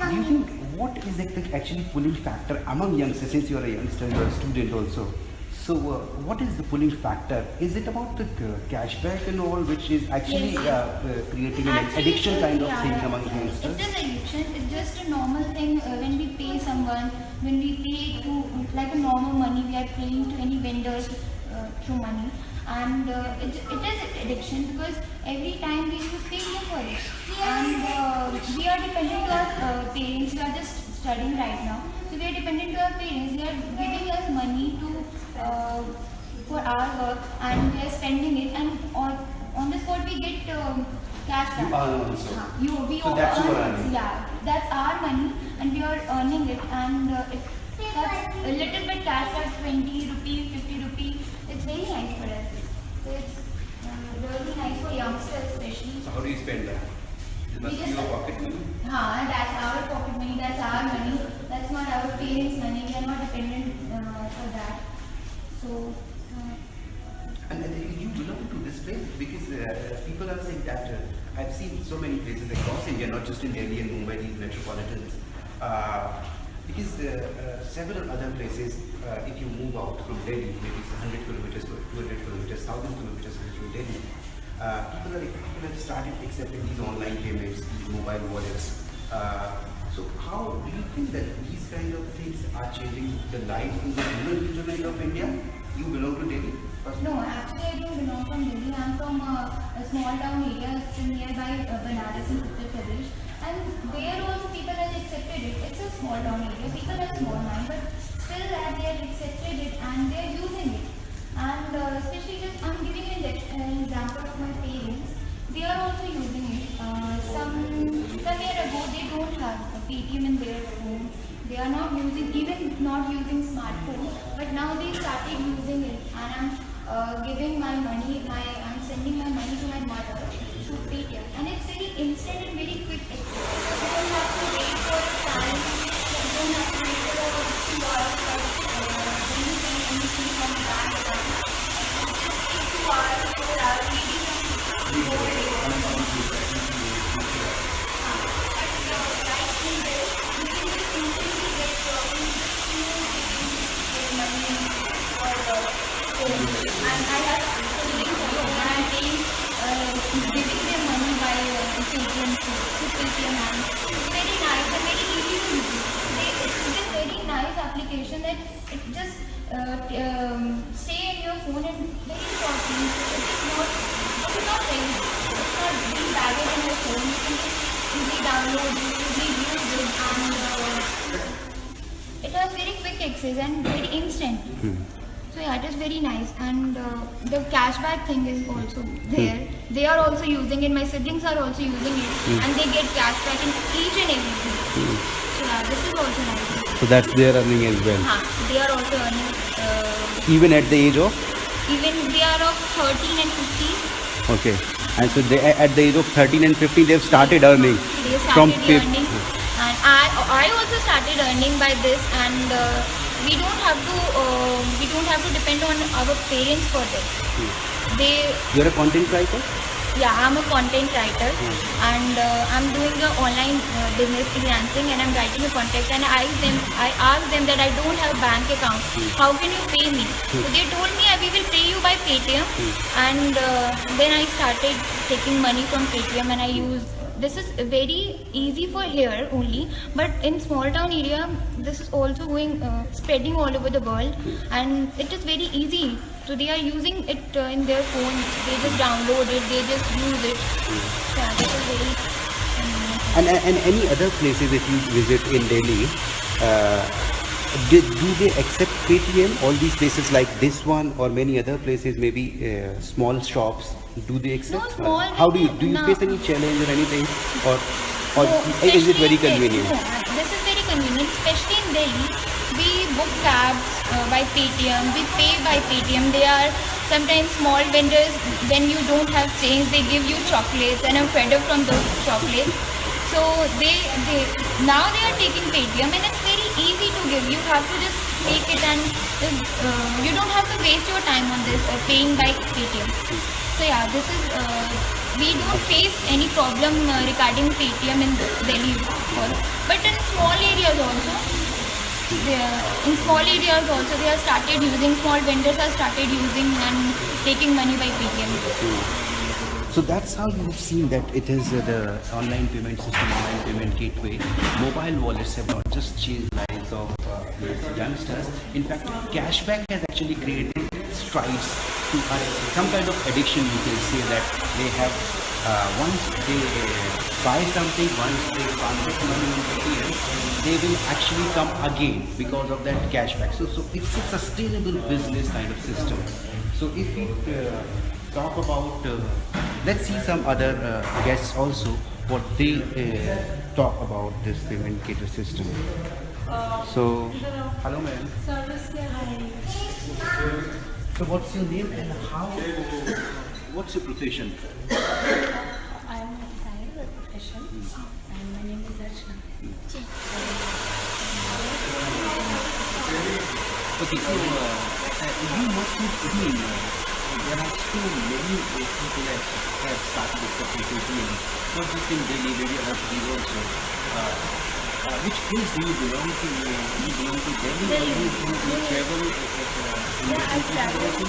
do you think what is actually pulling factor among youngsters? Since you're a youngster, you're a student also. So, what is the pulling factor? Is it about the cashback and all, which is actually creating an addiction kind of thing among youngsters? It is addiction. It's just a normal thing when we pay someone, when we pay to like a normal money, we are paying to any vendors through money. And it is addiction because every time we use Paytm for it. And we are dependent on our parents. We are just studying right now. So we are dependent on our parents. They are giving us money to for our work and we are spending it, and on the spot we get cash back. You earn also. So that's your earning. Yeah, that's our money and we are earning it, and that's a little bit cash back, 20 rupees, 50 rupees. It's very nice for us. So it's really nice for youngsters especially. So how do you spend that? It must be your pocket money? That's our pocket money, that's our money. That's not our parents' money. We are not dependent for that. So. And you belong to this place because people are saying that I've seen so many places across India, not just in Delhi and Mumbai, these metropolitans. Because several other places, if you move out from Delhi, maybe it's 100 kilometers, 200 kilometers, 1,000 kilometers from Delhi, people have started accepting these online payments, these mobile wallets. So how do you think that these kind of things are changing the life in the rural region of India? You belong to Delhi? No, actually I don't belong from Delhi. I'm from a small town area. It's nearby Banaras in Uttar Pradesh. And there also people have accepted it. It's a small town area. People have small mind, but still that they have accepted it and they are using it. And especially just I'm giving an example of my parents. They are also using it. Some year ago they don't have a Paytm in their home. They are not using, even not using smartphone, but now they started using it, and I'm giving my money, I'm sending my money to my mother through Paytm, and it's very instant and very quick. You don't have to wait for a time. You don't have to wait for a 2 hours when you send anything from the bank account. Just take 2 hours, 4 hours, maybe some more days. And I have siblings also, and I'm giving them money by Paytm to Paytm, and it's very nice and very easy to use. It is very nice application that it just stay in your phone and very shortly. It is not heavy. It's not being bagged in your phone. You can just easily download, easily use it, and it has very quick access and very instant. So yeah, it is very nice, and the cashback thing is also there. They are also using it. My siblings are also using it, and they get cashback in each and everything. So yeah, this is also nice. So that's their earning as well. They are also earning. Even at the age of? Even they are of 13 and 15. Okay. And so they, at the age of 13 and 15, they've started earning. They started earning, and I also started earning by this, and we don't have to depend on our parents for this. You're a content writer? Yeah, I'm a content writer, and I'm doing an online business freelancing, and I'm writing a content, and I asked them that I don't have bank account. How can you pay me? So they told me we will pay you by Paytm, and then I started taking money from Paytm, and I used. This is very easy for here only, but in small town area, this is also going spreading all over the world, and it is very easy. So they are using it in their phone. They just download it. They just use it. Yeah, this is very. And any other places if you visit in Delhi, do they accept Paytm? All these places like this one or many other places, maybe small shops. Do they accept? No, small. How do you face any challenge or anything, or is it very convenient? No, this is very convenient, especially in Delhi. We book cabs by Paytm. We pay by Paytm. They are sometimes small vendors. When you don't have change, they give you chocolates, and I'm fed up from those chocolates. So now they are taking Paytm, and it's very easy to give. You have to just take it, and you don't have to waste your time on this paying by Paytm. So yeah, this is we don't face any problem regarding Paytm in Delhi, but in small areas also. They have started using. Small vendors have started using and taking money by Paytm. So that's how you have seen that it is the online payment system, online payment gateway. Mobile wallets have not just changed lives of youngsters. In fact, cashback has actually created strides to some kind of addiction. You can say that they have once they buy something, once they transact money in Paytm, they will actually come again because of that cashback. So it's a sustainable business kind of system. So if we talk about, let's see some other guests also, what they talk about this payment gateway system. So, hello ma'am. So what's your name and what's your profession? I'm a designer by profession, and my name is Archana. Okay, so you must have seen there are so many people that have started accepting Paytm, not just in Delhi, maybe other cities also. Which place do you belong to? You belong to Delhi or you travel? I travel to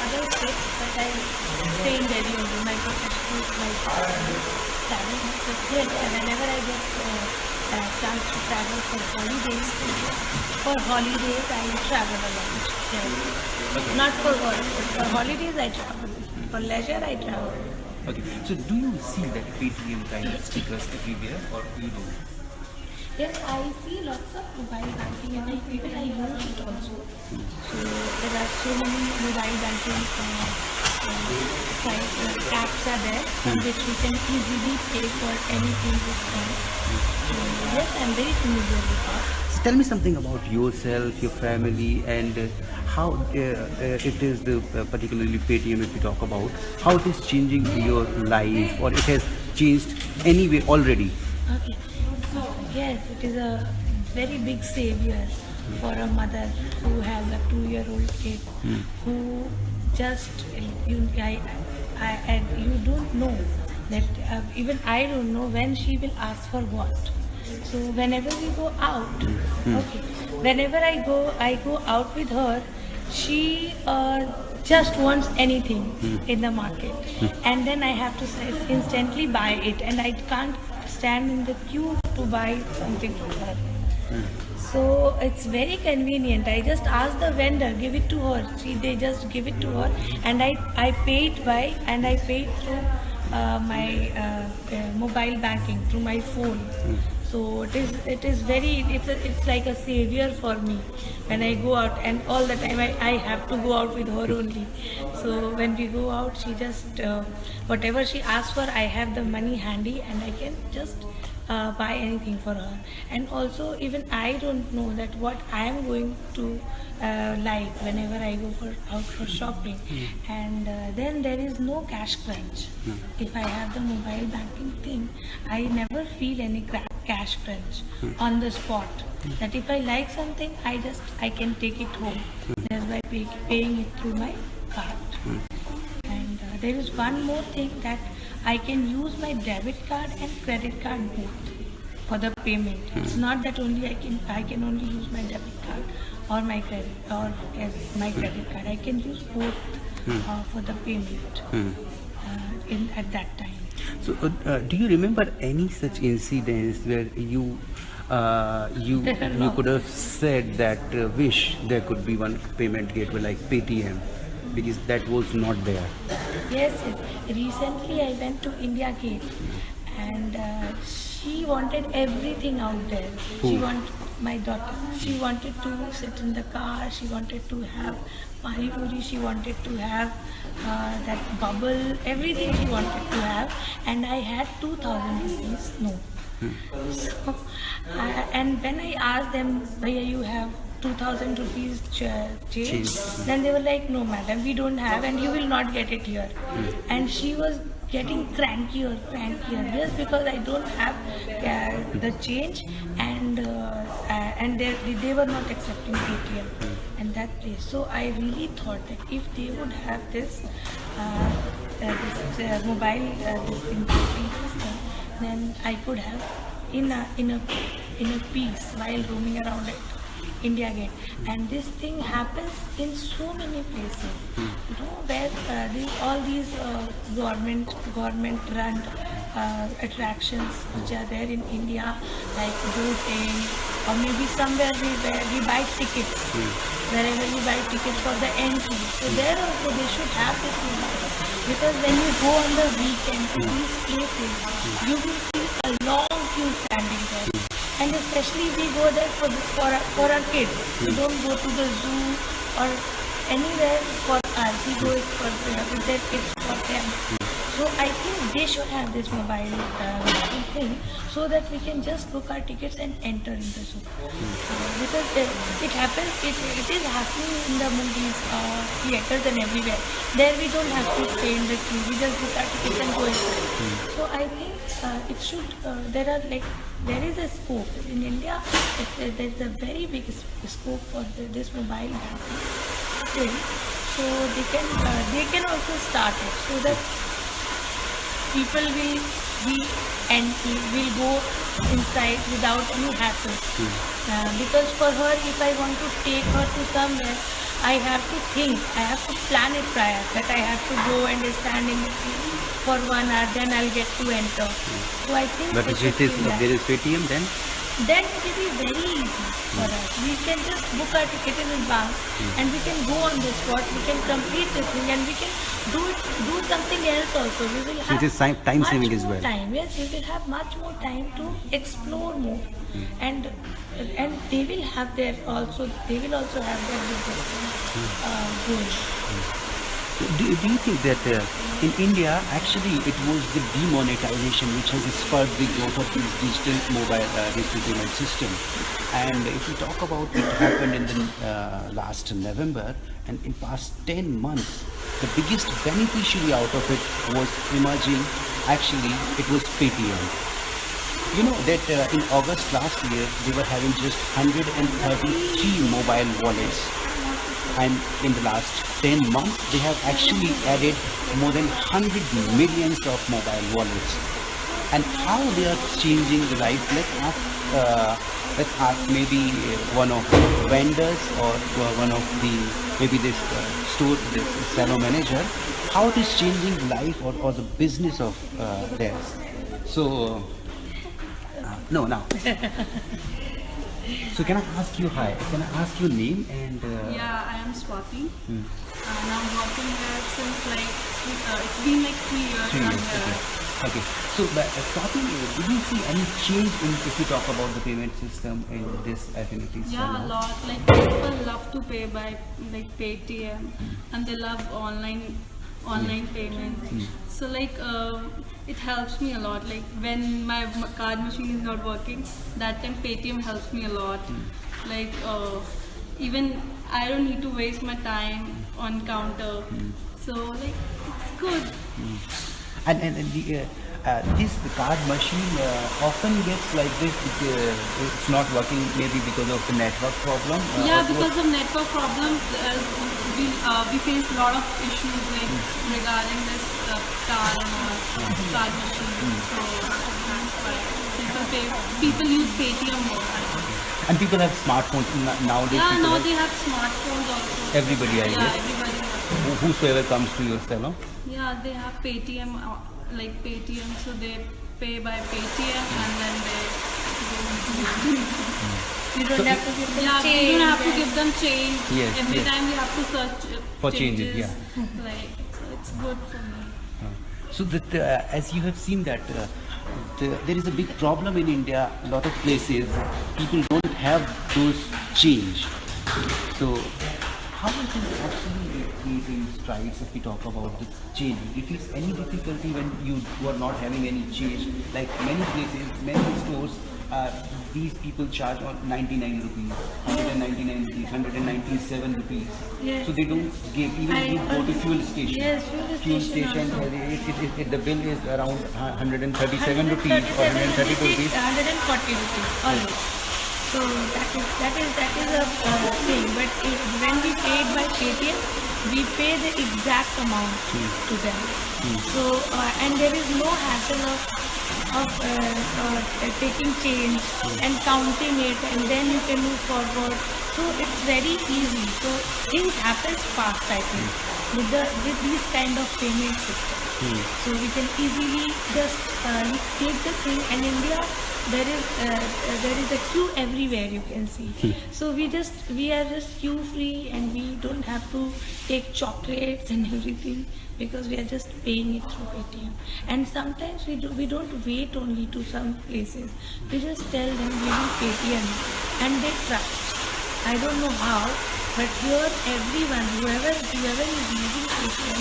other states, but I stay in Delhi only. My profession is like travel to trips, and whenever I get a chance to travel for holidays, I travel a lot. Yeah. Not for work, but for holidays I travel. For leisure I travel. Okay, so do you see that Paytm kind of stickers everywhere or you don't? Yes, I see lots of mobile banking, and even I use it also. So there are so many mobile banking apps are there on which we can easily pay for anything with them. So yes, I'm very familiar with that. So tell me something about yourself, your family, and how it is particularly Paytm, if we talk about how it is changing your life, or it has changed anyway already. Okay. So yes, it is a very big savior for a mother who has a 2-year-old kid who just you don't know that even I don't know when she will ask for what. So whenever we go out, okay, whenever I go out with her, she just wants anything in the market, and then I have to instantly buy it, and I can't stand in the queue to buy something for her. So it's very convenient. I just ask the vendor, give it to her. They just give it to her, and I pay it through my mobile banking, through my phone. So it's like a savior for me when I go out, and all the time I have to go out with her only. So when we go out, she just whatever she asks for, I have the money handy, and I can just buy anything for her. And also, even I don't know that what I am going to like whenever I go out for shopping, and then there is no cash crunch. If I have the mobile banking thing, I never feel any cash crunch on the spot. That if I like something, I can take it home just by paying it through my card. And there is one more thing, that I can use my debit card and credit card both for the payment. It's not that only I can only use my debit card or my credit card. I can use both for the payment at that time. So do you remember any such incidents where you could have said that wish there could be one payment gateway like Paytm, because that was not there? Yes. Recently I went to India Gate, and she wanted everything out there. My daughter, she wanted to sit in the car, she wanted to have pani puri, she wanted to have that bubble, everything she wanted to have, and I had 2,000 rupees note. So, and when I asked them, Bhaiya, you have 2,000 rupees change? Then they were like, no madam, we don't have, and you will not get it here. And she was getting crankier just because I don't have the change, and they were not accepting Paytm in that place. So I really thought that if they would have this mobile this thing, then I could have in a peace while roaming around it. India Gate. And this thing happens in so many places, where all these government run attractions which are there in India, like boating, or maybe somewhere where we buy tickets, wherever you buy tickets for the entry. So there also they should have this mobile, because when you go on the weekend to these places, you will see a long queue standing there. And especially we go there for our kids. We don't go to the zoo or anywhere for us. We go with their kids for them. So I think they should have this mobile thing, so that we can just book our tickets and enter in the zoo. Because it happens, it is happening in the movies, theaters and everywhere. There we don't have to stay in the queue. We just book our tickets and go inside. So I think it should. There is a scope in India. There is a very big scope for this mobile banking still. So they can also start it, so that people will go inside without any hassle. Because for her, if I want to take her to somewhere, I have to think, I have to plan it prior, that I have to go and stand in the queue for 1 hour, then I'll get to enter. So I think. But if there is Paytm, then it will be very easy for us. We can just book our ticket in advance, and we can go on the spot. We can complete the thing, and we can do something else also. We will have it is time saving as well. Yes, we will have much more time to explore more, and they will also have their business going. Do you think that in India, actually, it was the demonetization which has spurred the growth of this digital mobile digital payment system? And if we talk about it happened in the last November, and in past 10 months, the biggest beneficiary out of it was emerging. Actually, it was Paytm. You know that in August last year, they were having just 133 mobile wallets. And in the last 10 months, they have actually added more than 100 millions of mobile wallets. And how they are changing the life, let's ask maybe one of the vendors or one of the, maybe this store, this salon manager, how it is changing life or the business of theirs. So, no, now. So can I ask you, hi, can I ask your name and... Yeah, I am Swati. And I'm working here since it's been like 3 years. 3 years, okay. So, Swati, did you see any change in, if you talk about the payment system in this affinity? Yeah, a lot. Like people love to pay by like Paytm and they love online payment. So like it helps me a lot. Like when my card machine is not working, that time Paytm helps me a lot. Like even I don't need to waste my time on counter. So like it's good. And the card machine often gets like this. It's not working maybe because of the network problem. Yeah, because of network problems, we face a lot of issues like regarding this card and card machine. So that's why people use Paytm more. And people have smartphones nowadays. Yeah, now they have smartphones also. Everybody, I guess. Yeah, everybody. Whosoever comes to your salon. Yeah, they have Paytm, like Paytm, so they pay by Paytm and then they You don't have to give them yeah, change. you don't have to give them change. Yes, Every yes. time we have to search for changes. Yeah. Like, so it's good for me. So that as you have seen that there is a big problem in India. A lot of places people don't have those change. So how is it actually creating strides if we talk about the change? If it's any difficulty when you are not having any change, like many places, many stores, these people charge on 99 rupees, 199 rupees, 197 rupees. Yes. So they don't give, even if you go to fuel station. Yes, fuel station also. The bill is around 137 rupees or 130 rupees. 140 rupees almost. So that is a thing. But when we paid by Paytm, we pay the exact amount to them. So and there is no hassle of taking change and counting it, and then you can move forward. So it's very easy. So things happen fast, I think, with these kind of payment systems. So we can easily just take the thing. And India, there is a queue everywhere, you can see. So we are just queue free, and we don't have to take chocolates and everything, because we are just paying it through Paytm. And sometimes we don't wait only to some places. We just tell them we will Paytm, and they trust. I don't know how, but here everyone, whoever is using Paytm,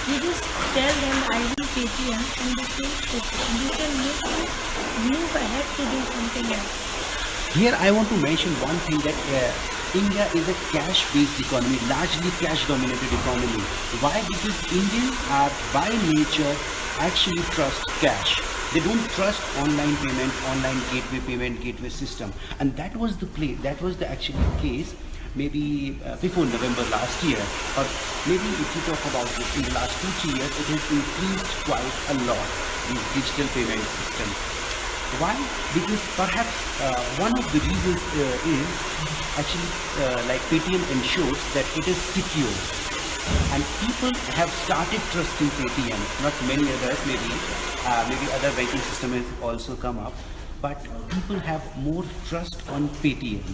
we just tell them I will Paytm, and they say okay. You can move ahead to do something else. Here I want to mention one thing, that India is a cash-based economy, largely cash-dominated economy. Why? Because Indians are by nature actually trust cash. They don't trust online payment, online gateway system. And that was the actual case maybe before November last year, or maybe if you talk about it in the last 2-3 years, it has increased quite a lot, this digital payment system. Why? Because perhaps one of the reasons is actually like Paytm ensures that it is secure, and people have started trusting Paytm. Not many others, maybe other banking system has also come up, but people have more trust on Paytm.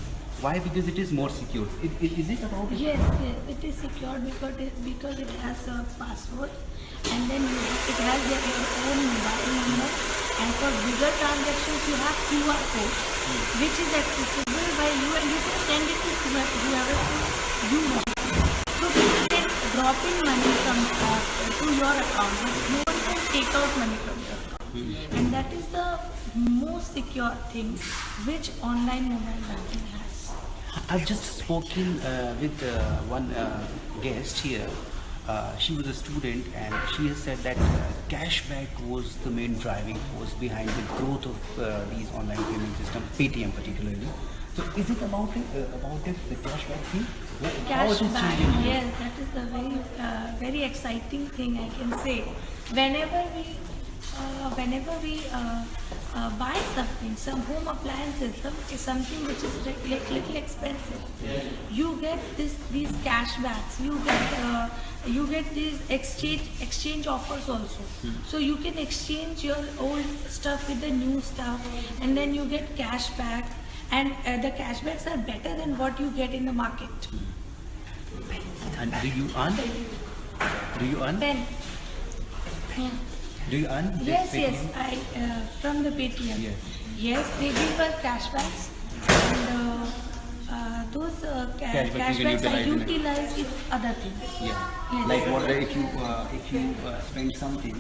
Why? Because it is more secure. Is it about it? Yes, it is secure because it has a password, and then it has your own mobile number, and for bigger transactions you have QR code, which is accessible by you, and you can send it to whoever you want. So people can draw drop in money from to your account. No one can take out money from your account. And that is the most secure thing which online mobile banking has. I've just spoken with one guest here. She was a student and she has said that cashback was the main driving force behind the growth of these online payment systems, Paytm particularly. So is it about the cashback thing? How it is Cashback, changing? yes, that is the very exciting thing I can say. Whenever we buy something, some home appliances, something which is like little expensive, you get these cashbacks. You get these exchange offers also. So you can exchange your old stuff with the new stuff, and then you get cashback. And the cashbacks are better than what you get in the market. And do you earn? Then, yeah. Do you earn? Yes, Paytm? yes. I from the Paytm. Yes. Yes, they give us cashbacks, and those Cashback you can cashbacks are utilize in it. utilized in other things. Yeah. Yes. Like what if you spend something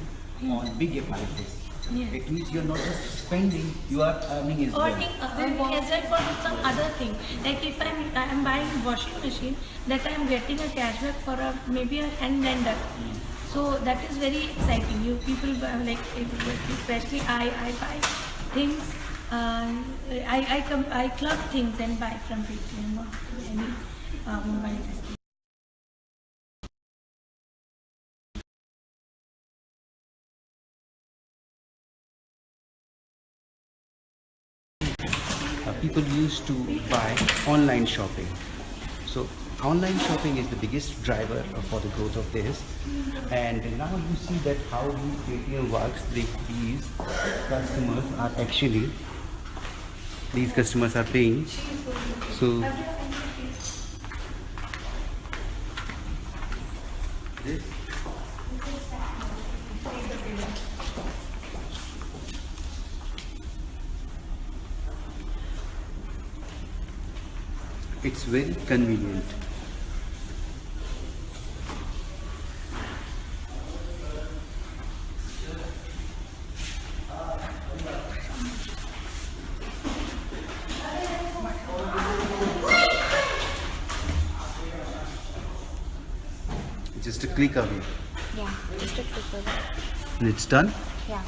on big appliances, Yes. it means you're not just spending, you are earning as well. Earning as well for some other thing. Like if I'm buying washing machine, that I'm getting a cashback for maybe a hand blender. So that is very exciting. You people like, especially I buy things. I club things and buy from Paytm or any mobile display. People used to buy online shopping. So online shopping is the biggest driver for the growth of this. And now you see that how the Paytm works. These customers are paying. So this it's very convenient. Just a click away. Yeah, just a click away. And it's done. Yeah.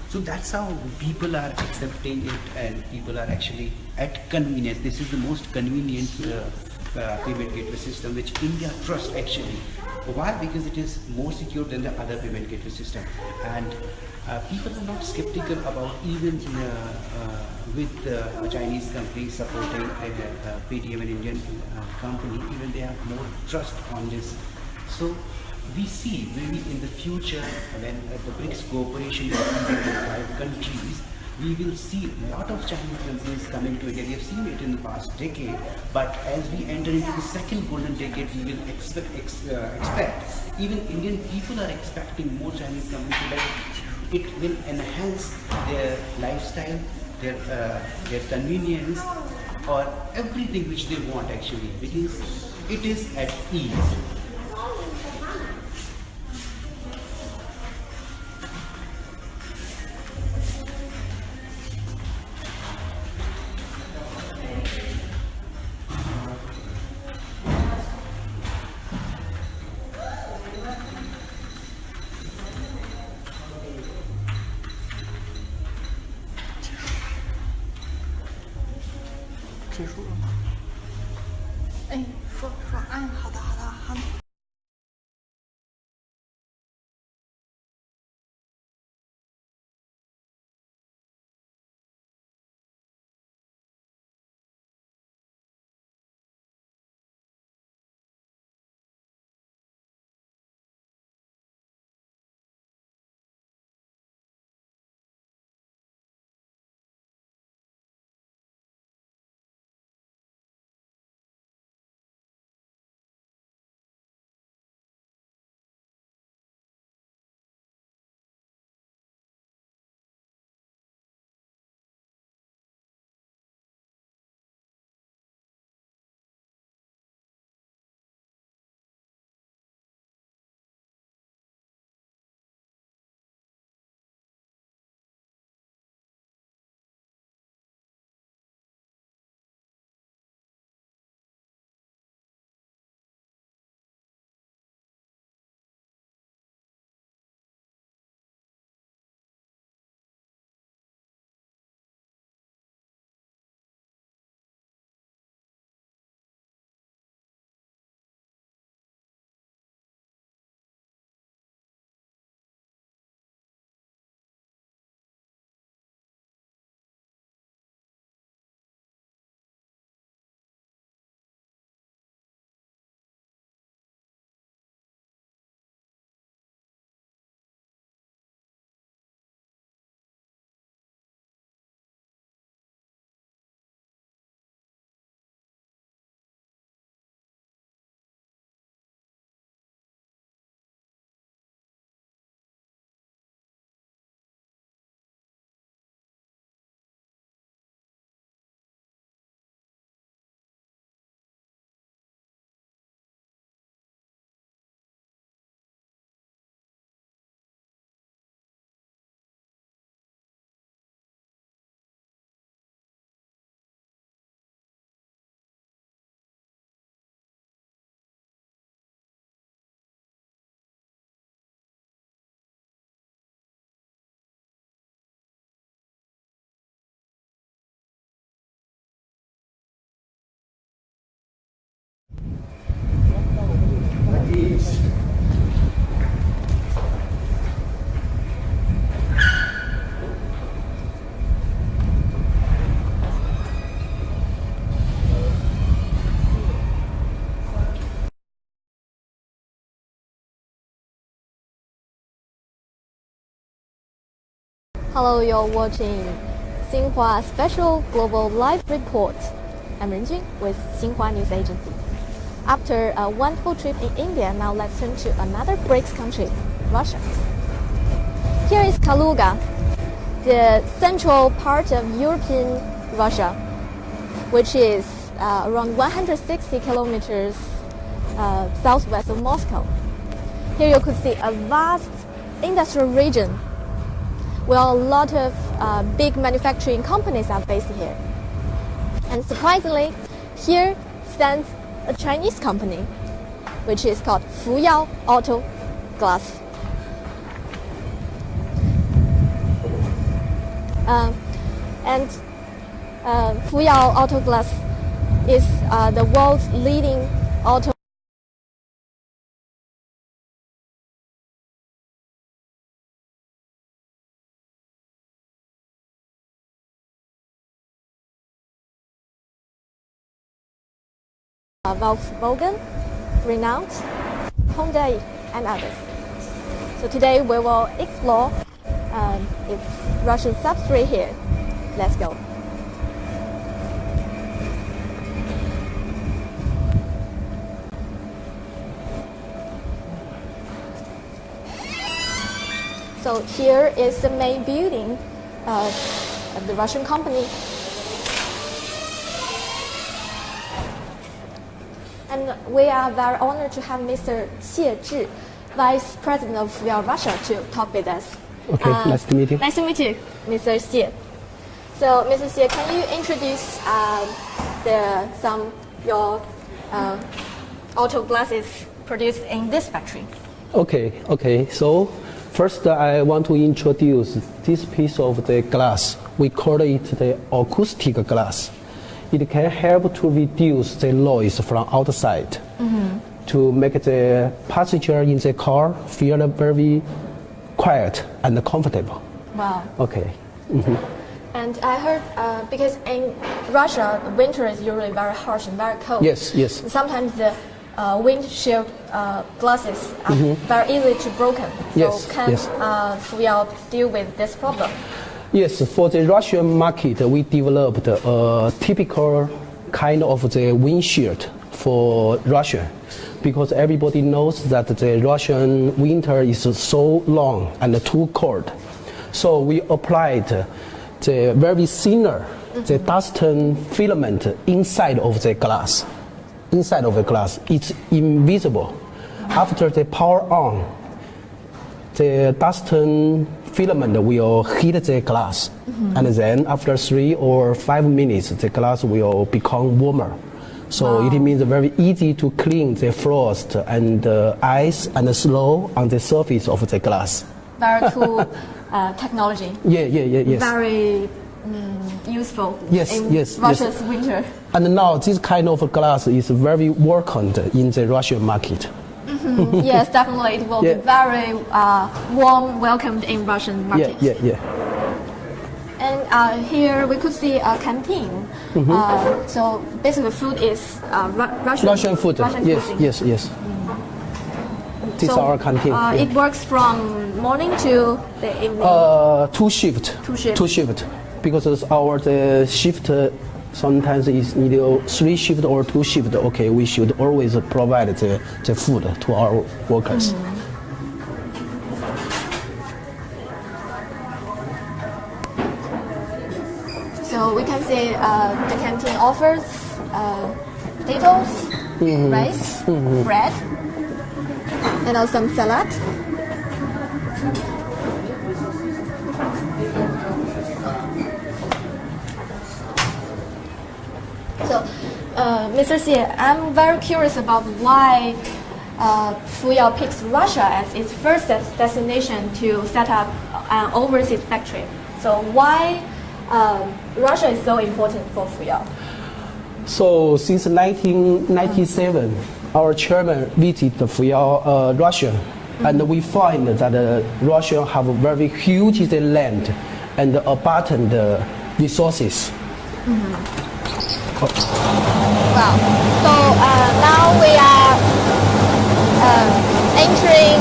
So that's how people are accepting it, and people are actually at convenience. This is the most convenient payment gateway system which India trusts actually. Why? Because it is more secure than the other payment gateway system, and people are not skeptical about even with Chinese companies supporting Paytm, an Indian company. Even they have more trust on this. So we see maybe in the future when the BRICS cooperation is in 5 countries, we will see a lot of Chinese companies coming together. We have seen it in the past decade, but as we enter into the second golden decade, we will expect even Indian people are expecting more Chinese companies so that it will enhance their lifestyle, their convenience, or everything which they want actually, because it is at ease. Hello, you're watching Xinhua Special Global Live Report. I'm Renjun with Xinhua News Agency. After a wonderful trip in India, now let's turn to another BRICS country, Russia. Here is Kaluga, the central part of European Russia, which is around 160 kilometers southwest of Moscow. Here you could see a vast industrial region where a lot of big manufacturing companies are based here. And surprisingly, here stands a Chinese company, which is called Fuyao Auto Glass. Fuyao Auto Glass is the world's leading auto Volkswagen, Renault, Hyundai, and others. So today we will explore its Russian substrate here. Let's go. So here is the main building of the Russian company. And we are very honored to have Mr. Xie Zhi, Vice President of Fuyao Russia, to talk with us. Okay, nice to meet you. Nice to meet you, Mr. Xie. So, Mr. Xie, can you introduce your auto glasses produced in this factory? Okay. So, first I want to introduce this piece of the glass. We call it the acoustic glass. It can help to reduce the noise from outside, to make the passenger in the car feel very quiet and comfortable. Wow. Okay. And I heard because in Russia, winter is usually very harsh and very cold. Yes. Sometimes the windshield glasses are very easy to broken. So can Fuyao deal with this problem? Yes, for the Russian market, we developed a typical kind of the windshield for Russia, because everybody knows that the Russian winter is so long and too cold. So we applied the very thinner, the tungsten filament inside of the glass. Inside of the glass, it's invisible. After the power on, the tungsten filament will hit the glass, and then after 3 or 5 minutes, the glass will become warmer. So it means very easy to clean the frost and ice and snow on the surface of the glass. Very cool technology. Yes. Very useful in Russia's winter. And now this kind of glass is very welcomed in the Russian market. Yes, definitely. It will be very warm welcomed in Russian market. Yeah. And here we could see a canteen. So basically food is Russian food. Yes. This is our canteen. It works from morning to the evening? Two shift. Because the shift sometimes is either 3 shift or 2 shift. Okay, we should always provide the food to our workers. So we can say the canteen offers potatoes, rice, bread, and also some salad. So, Mr. Xie, I'm very curious about why Fuyao picks Russia as its first destination to set up an overseas factory. So why Russia is so important for Fuyao? So since 1997, our chairman visited Fuyao, Russia, and we find that Russia have a very huge land and abundant resources. Wow. So now we are entering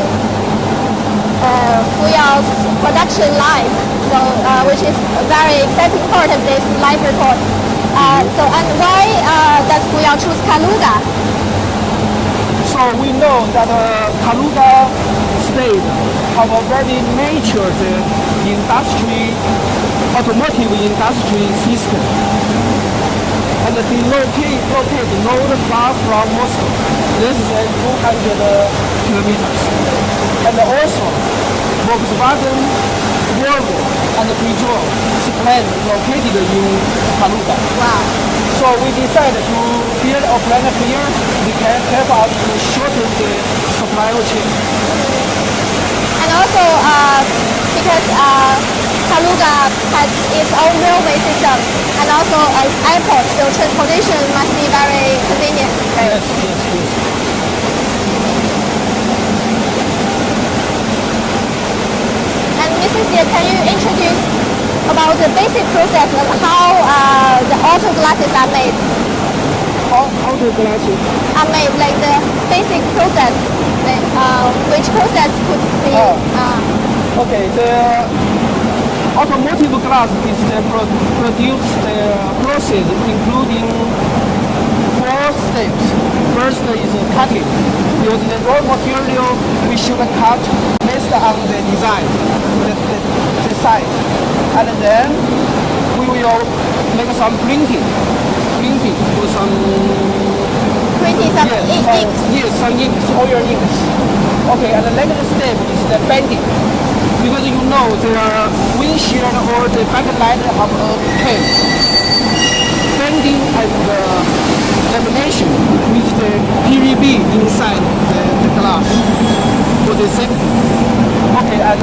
Fuyao's production line. So, which is a very exciting part of this live report. So, and why does Fuyao choose Kaluga? So we know that Kaluga state have a very matured automotive industry system, and they located not far from Moscow. This is 200 kilometers. And also, Volkswagen, Volvo, and Peugeot plant located in Kaluga. Wow. So we decided to build a plant here. We can help us to shorten the supply chain. And also, because Kaluga has its own railway system and also an airport, so transportation must be very convenient. Right? Yes. And Mrs. Xie, can you introduce about the basic process of how the auto glasses are made? Auto glasses are made, like the basic process, which process could be... Okay, the automotive glass is produced process including 4 steps. First is cutting. Use the raw material we should cut based on the design, the size. And then we will make some printing with some... Printing some inks? Yes, some inks, oil inks. Okay, and the next step is the bending. Because you know the windshield or the backlight have a tape. Bending and lamination with the PVB inside the glass for the safety. Okay, and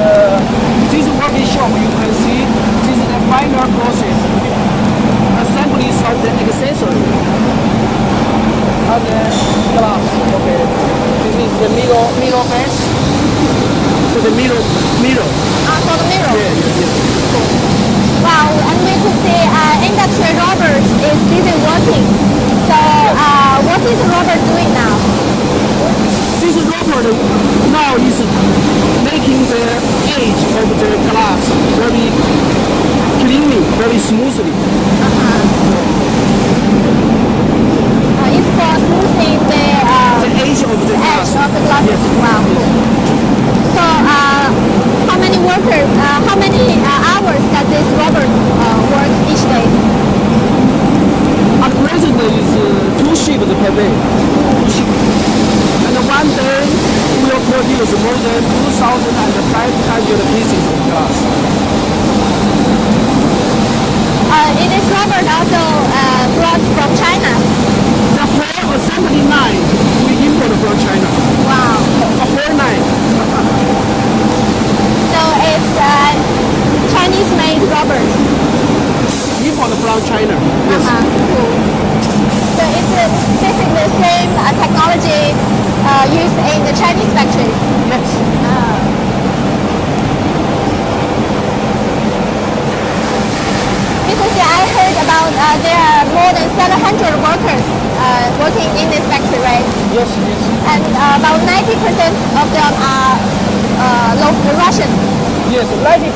this workshop you can see this is the final process. Assembly of the accessory on the glass. Okay, this is the middle base. For the middle. For the mirror? Yes. Wow, and we could see industrial Robert is busy working. So what is Robert doing now? This Robert now is making the edge of the glass very cleanly, very smoothly. It's for smoothing the edge of the glass. Yes. Wow. So how many workers, how many hours does this Robert work each day? At present is 2 shifts per day. And one day we will produce more than 2,500 pieces of glass. It is Robert also brought from China. The whole assembly line we import from China. Wow. A whole line. So it's Chinese-made Robert. Import from China. Yes. Cool. So it's basically the same technology used in the Chinese factories. Yes. Because I heard about there are more than 700 workers working in this factory, right? Yes. And about 90% of them are Russian. Yes, 90%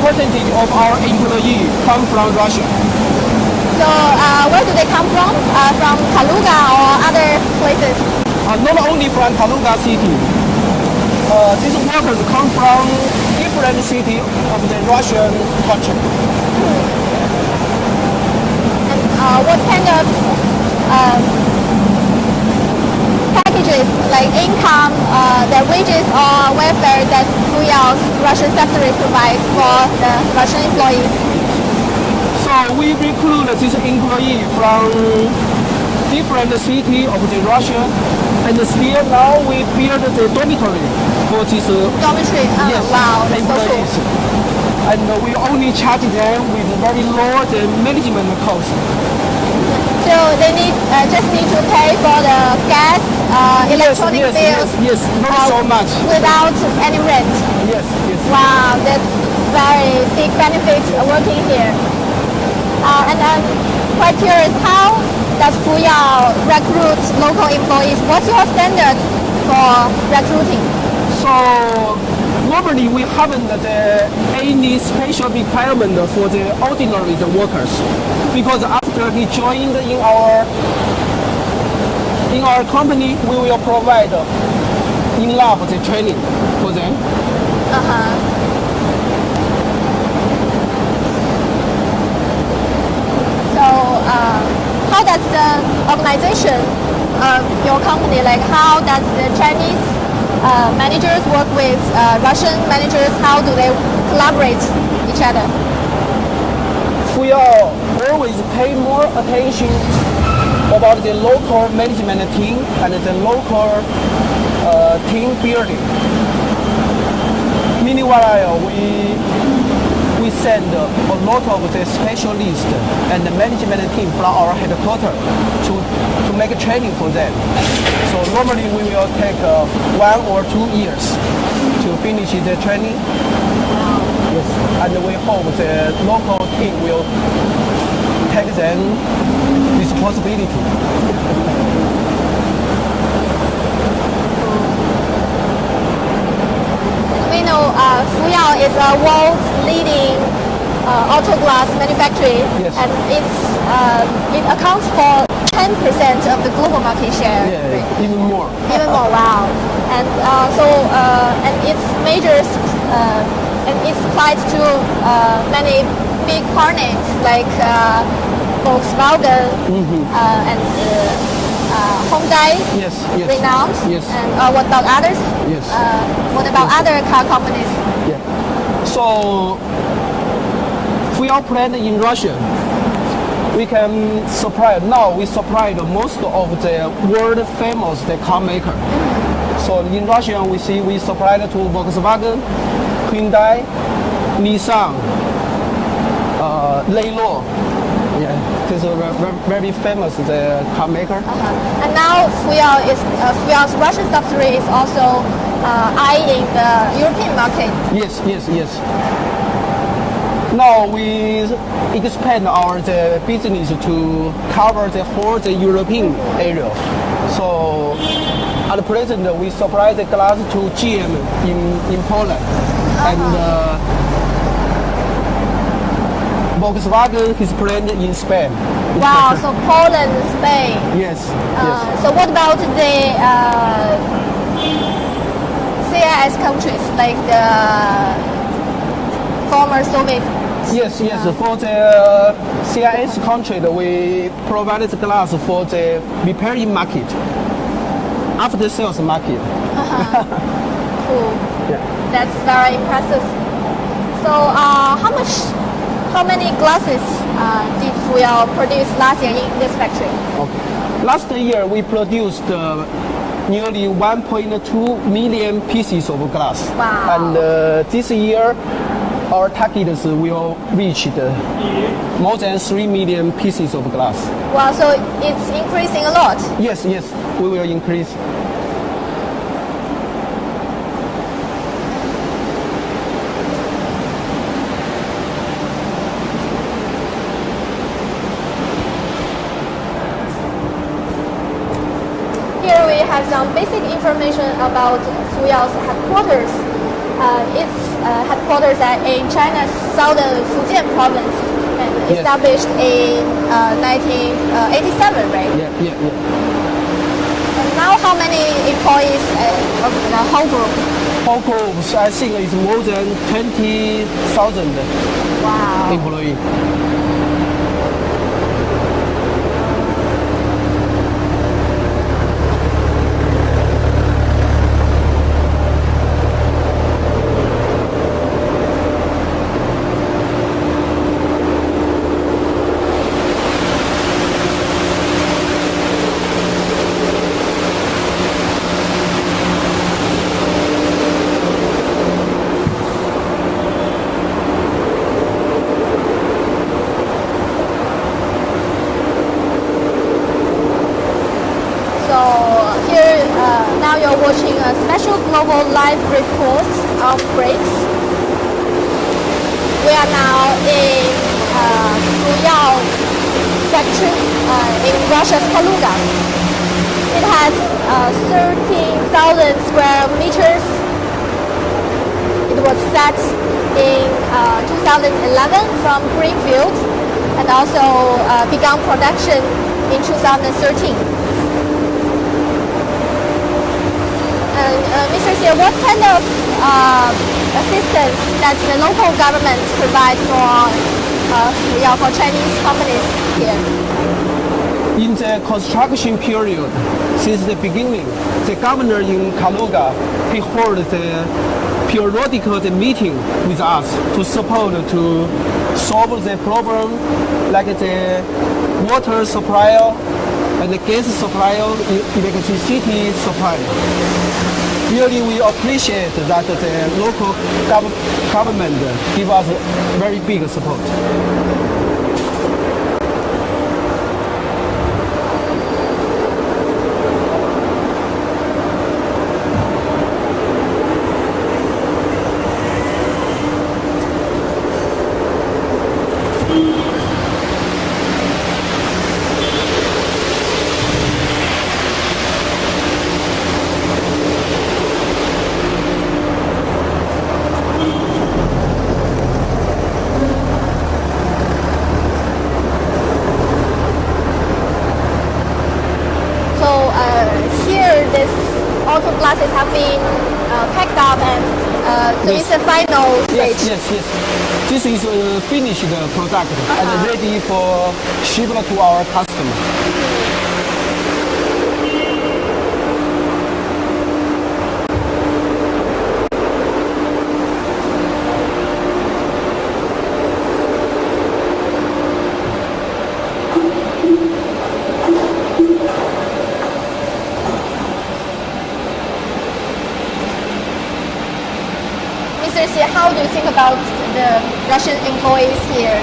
of our employees come from Russia. So where do they come from? From Kaluga or other places? Not only from Kaluga city. These workers come from different cities of the Russian country. And what kind of packages, like income, their wages or welfare that Fuyao's Russian subsidiary provides for the Russian employees? So we recruit these employees from different cities of the Russia, and still now we build the dormitory for these dormitory. Yes, wow, that's employees. So cool. And we only charge them with very low the management cost. So they just need to pay for the gas, electronic bills. Yes, not so much. Without any rent. Yes. Wow, that's very big benefit working here. And I'm quite curious, how does Fuyao recruit local employees? What's your standard for recruiting? So we normally we haven't any special requirement for the ordinary workers, because after he joined in our company, we will provide enough the training for them. So how does the organization of your company, like how does the Chinese managers work with Russian managers? How do they collaborate each other? We always pay more attention about the local management team and the local team building. Meanwhile, we send a lot of the specialists and the management team from our headquarters to make a training for them. So normally we will take 1 or 2 years to finish the training. Yes, and we hope the local team will take them responsibility. We know Fuyao is a world's leading auto glass manufacturer, yes. and it accounts for 10% of the global market share. Yeah, right? even more. Even more, wow. And and its majors and it's supplied to many big car names like Volkswagen and Hyundai, yes, renowned. Yes. And what about others? Yes. What about other car companies? Yeah. So, Fuyao plant in Russia, we can supply. Now we supply most of the world famous car maker. So in Russia, we supply to Volkswagen, Hyundai, Nissan, Lelo. Yeah, this is a very famous car maker. And now Fuyao's Russian subsidiary is also eyeing the European market. Yes. Now we expand our business to cover the whole European area. So at present we supply the glass to Xiamen in Poland, and Volkswagen is planned in Spain. Wow, so Poland, Spain. Yes. So what about the CIS countries, like the former Soviet? Yes. For the CIS country, we provide the glass for the repairing market, after sales market. Cool. Yeah. That's very impressive. So how many glasses did Fuyao produce last year in this factory? Okay. Last year we produced nearly 1.2 million pieces of glass. Wow. And this year our target will reach more than 3 million pieces of glass. Wow, so it's increasing a lot. Yes, we will increase. Here we have some basic information about Fuyao's headquarters. Its headquarters are in China's southern Fujian province, and established in 1987, right? Yeah. And now how many employees of the whole group? Whole groups, I think it's more than 20,000 employees. Now you're watching a special global live report of BRICS. We are now in Fuyao factory in Russia's Kaluga. It has 13,000 square meters It was set in 2011 from Greenfield and also began production in 2013. And Mr. Xie, what kind of assistance does the local government provide for Chinese companies here? In the construction period, since the beginning, the governor in Kaluga, he held the periodical meeting with us to support to solve the problem like the water supply and the gas supply, electricity supply. Really, we appreciate that the local government give us very big support. Auto glasses have been packed up and so it's a final stage. Yes. This is a finished product and ready for shipment to our customer. How do you think about the Russian employees here?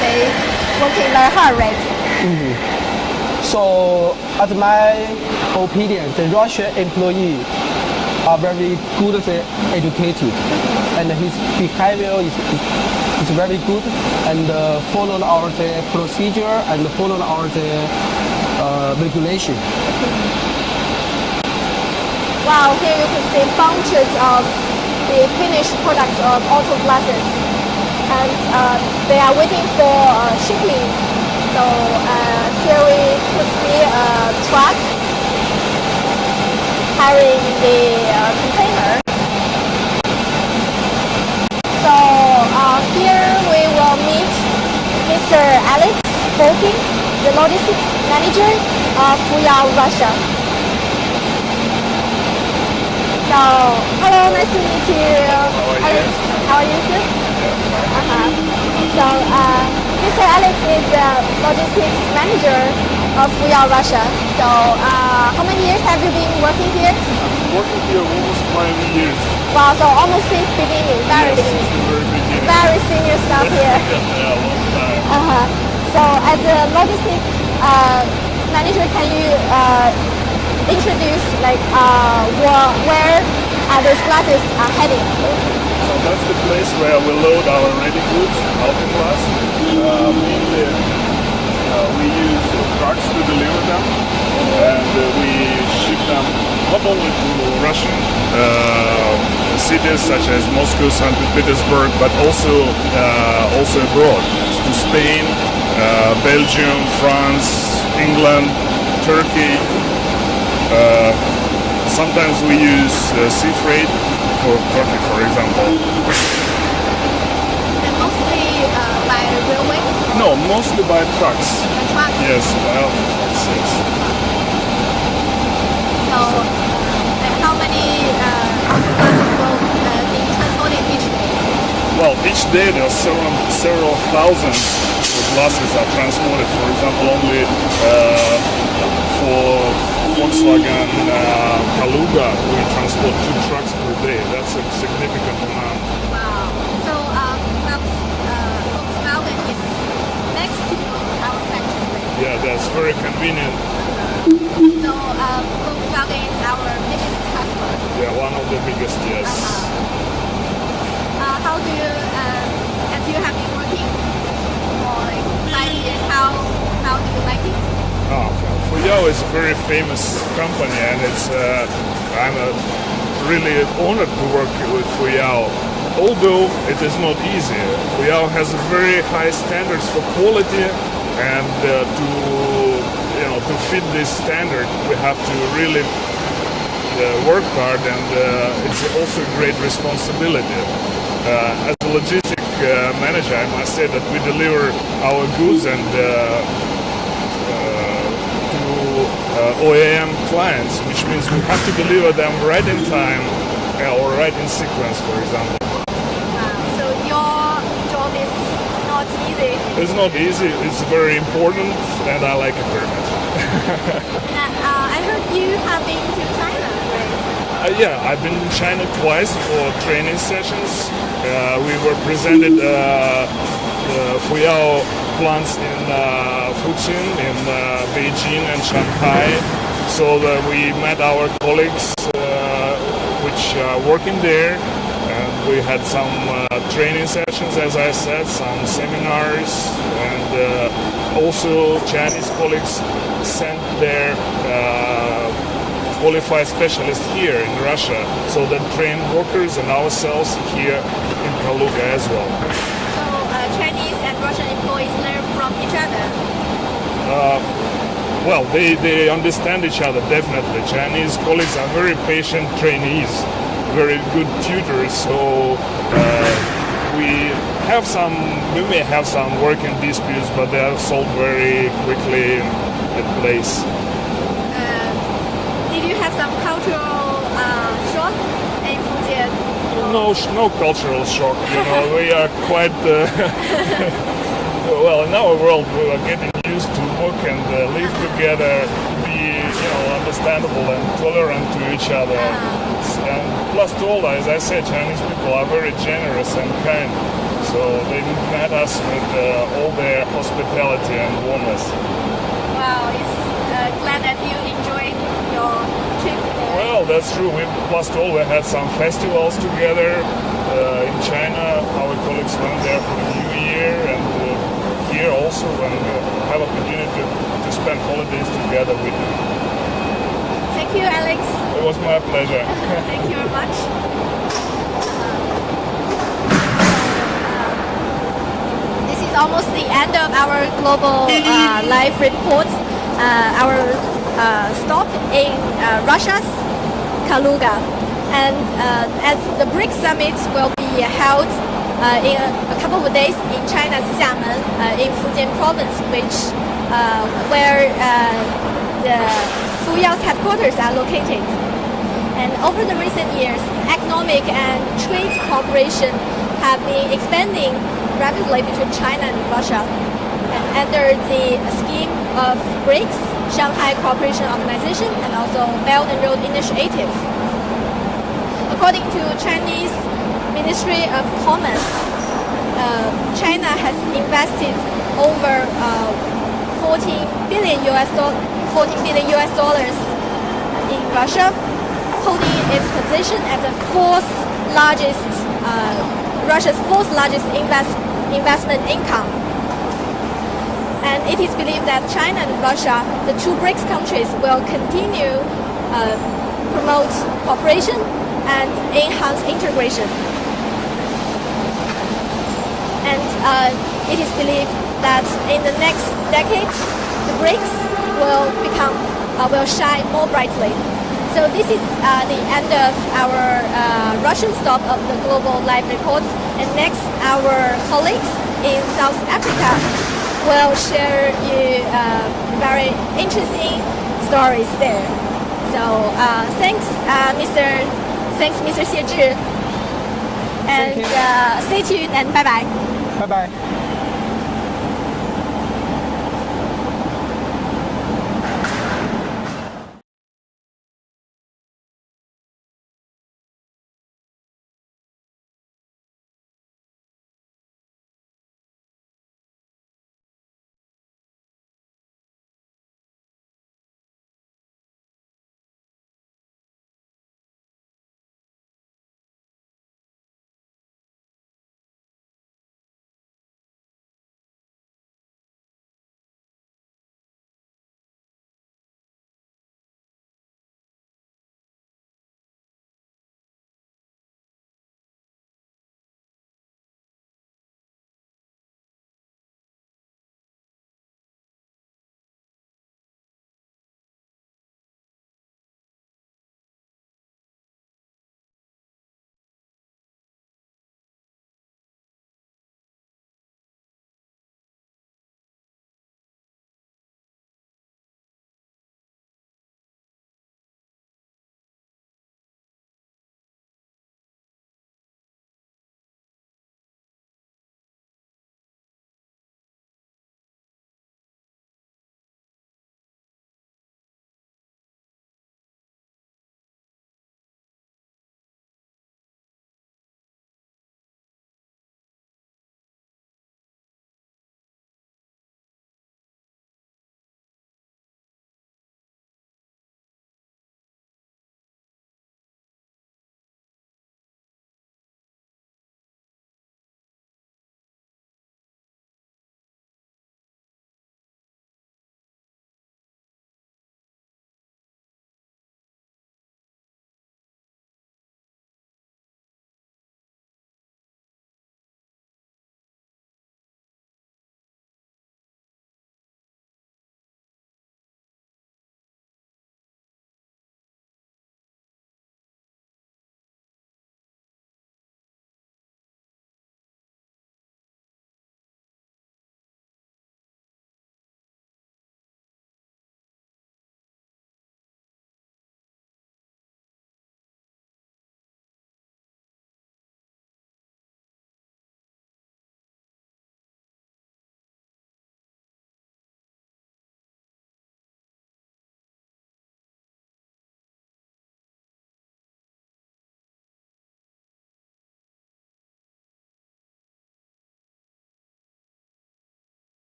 They working very hard, right? So, as my opinion, the Russian employees are very good educated, and his behavior is very good, and follow our procedure and follow our regulation. Wow, here you can see bunches of the finished products of auto glasses, and they are waiting for shipping. So here we could see a truck carrying the container. So here we will meet Mr. Alex Volkin, the logistics manager of Fuyao, Russia. So, hello, nice to meet you. Alex, how are you? Good? So, Mr. Alex is the logistics manager of Fuyao, Russia. So, how many years have you been working here? Working here almost 5 years. Wow, so almost since beginning, very beginning. Very senior staff here. Yeah, long time. So, as a logistics manager, can you introduce where those glasses are heading? So that's the place where we load our ready goods, auto glass. Mainly we use trucks to deliver them, and we ship them not only to Russian cities such as Moscow, St. Petersburg, but also abroad, to Spain, Belgium, France, England, Turkey. Sometimes we use sea freight for Turkey, for example. And mostly by railway? No, mostly by trucks. By trucks? Yes, by auto trucks, yes. So, how many glasses will be transported each day? Well, each day there are several thousands of glasses are transported. For example, only for Volkswagen Kaluga, we transport 2 trucks per day. That's a significant amount. Wow. So Volkswagen is next to our factory. Yeah, that's very convenient. So Volkswagen is our biggest customer. Yeah, one of the biggest, yes. How do you, as you have been working for like 5 years, how do you like it? Fuyao is a very famous company, and it's I'm a really honored to work with Fuyao. Although it is not easy, Fuyao has very high standards for quality, and to fit this standard, we have to really work hard, and it's also a great responsibility. As a logistic manager, I must say that we deliver our goods and to OEM clients, which means we have to deliver them right in time or right in sequence, for example. So your job is not easy. It's not easy, it's very important, and I like it very much. I heard you have been to China, right? Yeah, I've been in China twice for training sessions. We were presented Fuyao plants in Fujian, in Beijing and Shanghai. So that we met our colleagues which are working there. And we had some training sessions, as I said, some seminars, and also Chinese colleagues sent their qualified specialists here in Russia, so that train workers and ourselves here in Kaluga as well. So Chinese and Russian employees learn from each other? Well, they understand each other, definitely. Chinese colleagues are very patient trainees, very good tutors, so we may have some working disputes, but they are solved very quickly in place. Did you have some cultural shock in Fujian? No cultural shock. We are quite well, in our world we are getting used to work and live together, be understandable and tolerant to each other. And plus to all, as I said, Chinese people are very generous and kind, so they met us with all their hospitality and warmness. Wow, it's glad that you enjoyed your trip there. Well, that's true. Plus to all, we had some festivals together in China. Our colleagues went there for the New Year, and here also when we have opportunity to spend holidays together with them. Thank you, Alex. It was my pleasure. Thank you very much. This is almost the end of our global live report. Our stop in Russia's Kaluga, and as the BRICS summit will be held in a couple of days in China's Xiamen, in Fujian province, where the Fuyao's headquarters are located. And over the recent years, economic and trade cooperation have been expanding rapidly between China and Russia. And under the scheme of BRICS, Shanghai Cooperation Organization, and also Belt and Road Initiative. According to Chinese Ministry of Commerce, China has invested over 14 billion US dollars in Russia, holding its position as the Russia's fourth largest investment income. And it is believed that China and Russia, the two BRICS countries, will continue promote cooperation and enhance integration. And it is believed that in the next decade, the BRICS will shine more brightly. So this is the end of our Russian stop of the Global Live Report. And next, our colleagues in South Africa will share you very interesting stories there. So thanks, Mr. Xie Zhi. And stay tuned and bye bye. Bye bye.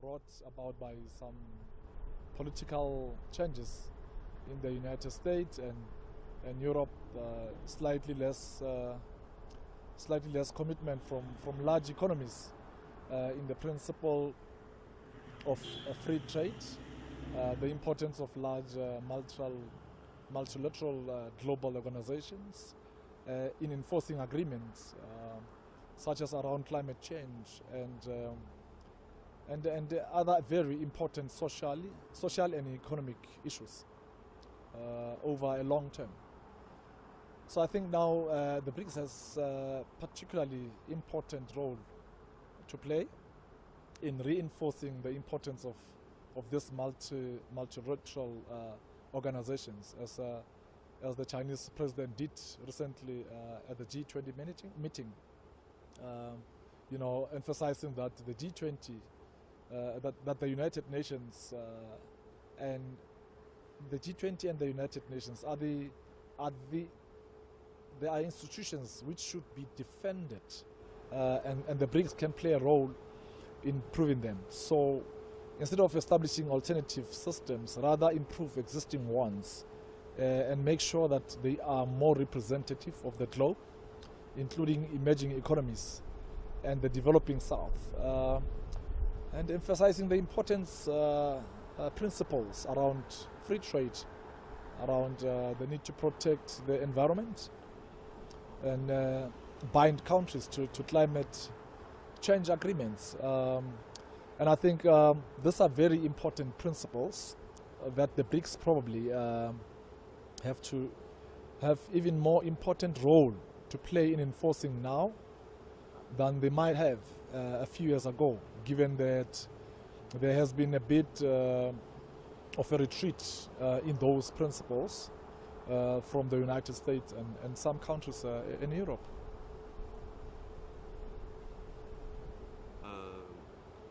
brought about by some political changes in the United States and Europe, slightly less commitment from large economies in the principle of free trade, the importance of large multilateral global organizations in enforcing agreements such as around climate change and other very important social and economic issues over a long term. So I think now the BRICS has a particularly important role to play in reinforcing the importance of this multilateral organizations, as the Chinese president did recently at the G20 meeting. Emphasizing that the G20, that the United Nations and the G20 and the United Nations they are institutions which should be defended, and the BRICS can play a role in improving them. So instead of establishing alternative systems, rather improve existing ones and make sure that they are more representative of the globe, including emerging economies and the developing South, and emphasizing the importance principles around free trade, around the need to protect the environment and bind countries to climate change agreements. And I think these are very important principles that the BRICS probably have to have even more important role to play in enforcing now than they might have a few years ago, given that there has been a bit of a retreat in those principles from the United States and some countries in Europe.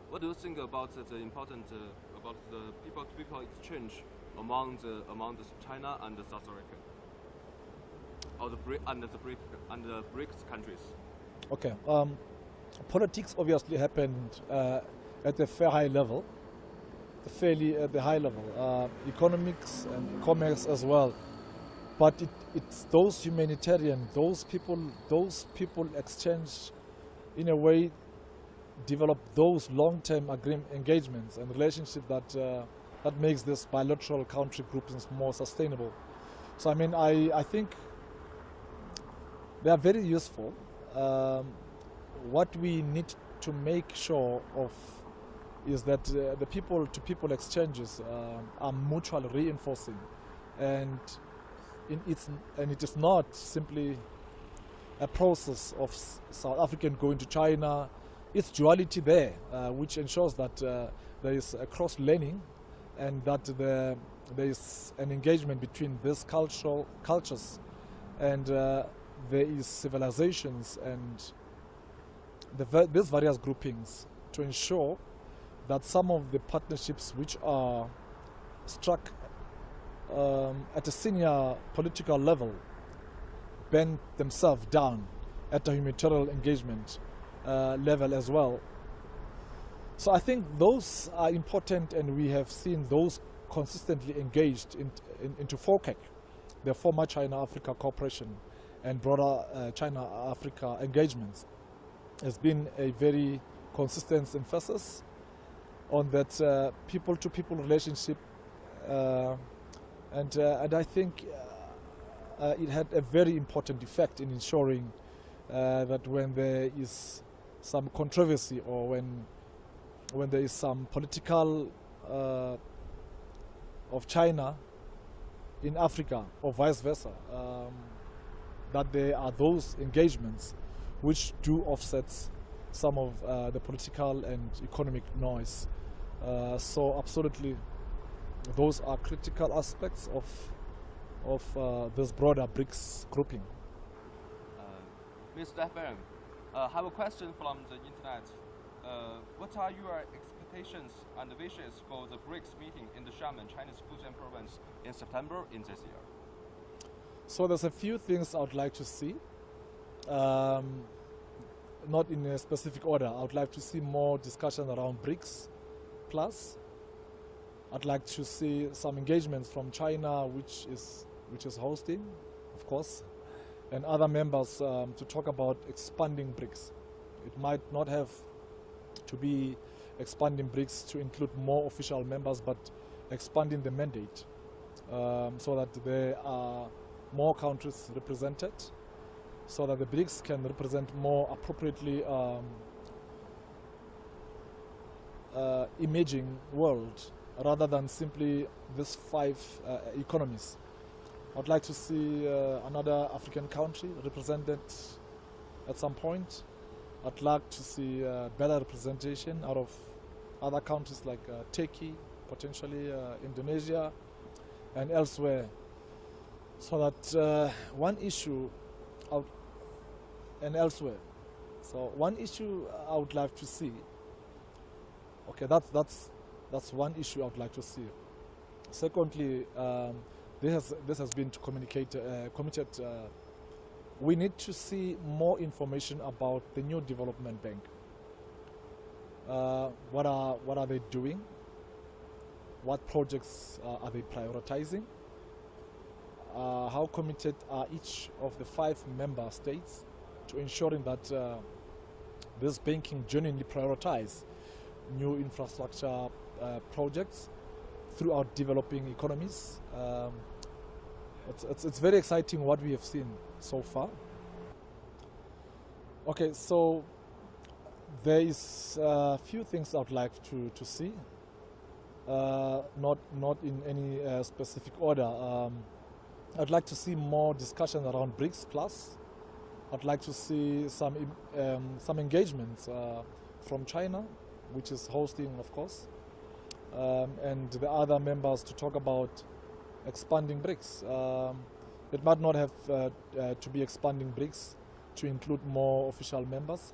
What do you think about the important about the people-to-people exchange among China and South America, or the BRICS countries? Okay, politics obviously happened at a fairly high level, economics and commerce as well. But it's those humanitarian, those people exchange in a way, develop those long-term engagements and relationships that makes this bilateral country groupings more sustainable. So I mean, I think they are very useful. What we need to make sure of is that the people-to-people exchanges are mutually reinforcing, and it is not simply a process of South African going to China. It's duality there, which ensures that there is a cross-learning and that there is an engagement between these cultures and there is civilizations and these various groupings to ensure that some of the partnerships which are struck at a senior political level bend themselves down at a humanitarian engagement level as well. So I think those are important, and we have seen those consistently engaged into FOCAC, the former China-Africa Cooperation and broader China-Africa engagements. Has been a very consistent emphasis on that people-to-people relationship, and I think it had a very important effect in ensuring that when there is some controversy or when there is some political of China in Africa or vice versa, that there are those engagements which do offset some of the political and economic noise. So absolutely, those are critical aspects of this broader BRICS grouping. Mr. Xiamen, I have a question from the internet. What are your expectations and wishes for the BRICS meeting in the Xiamen, Chinese Fujian province in September in this year? So there's a few things I would like to see. Not in a specific order. I would like to see more discussion around BRICS Plus. I'd like to see some engagements from China, which is hosting, of course, and other members to talk about expanding BRICS. It might not have to be expanding BRICS to include more official members, but expanding the mandate so that there are more countries represented, so that the BRICS can represent more appropriately emerging world rather than simply these 5 economies. I'd like to see another African country represented at some point. I'd like to see better representation out of other countries like Turkey, potentially Indonesia, and elsewhere. So that one issue out and elsewhere. So one issue I would like to see. Okay, that's one issue I would like to see. Secondly, this has been committed. We need to see more information about the new development bank. What are they doing? What projects are they prioritizing? How committed are each of the 5 member states to ensuring that this banking genuinely prioritize new infrastructure projects throughout developing economies? It's very exciting what we have seen so far. Okay, so there is a few things I'd like to see, not in any specific order. I'd like to see more discussion around BRICS Plus. I'd like to see some engagements from China, which is hosting, of course, and the other members to talk about expanding BRICS. It might not have to be expanding BRICS to include more official members,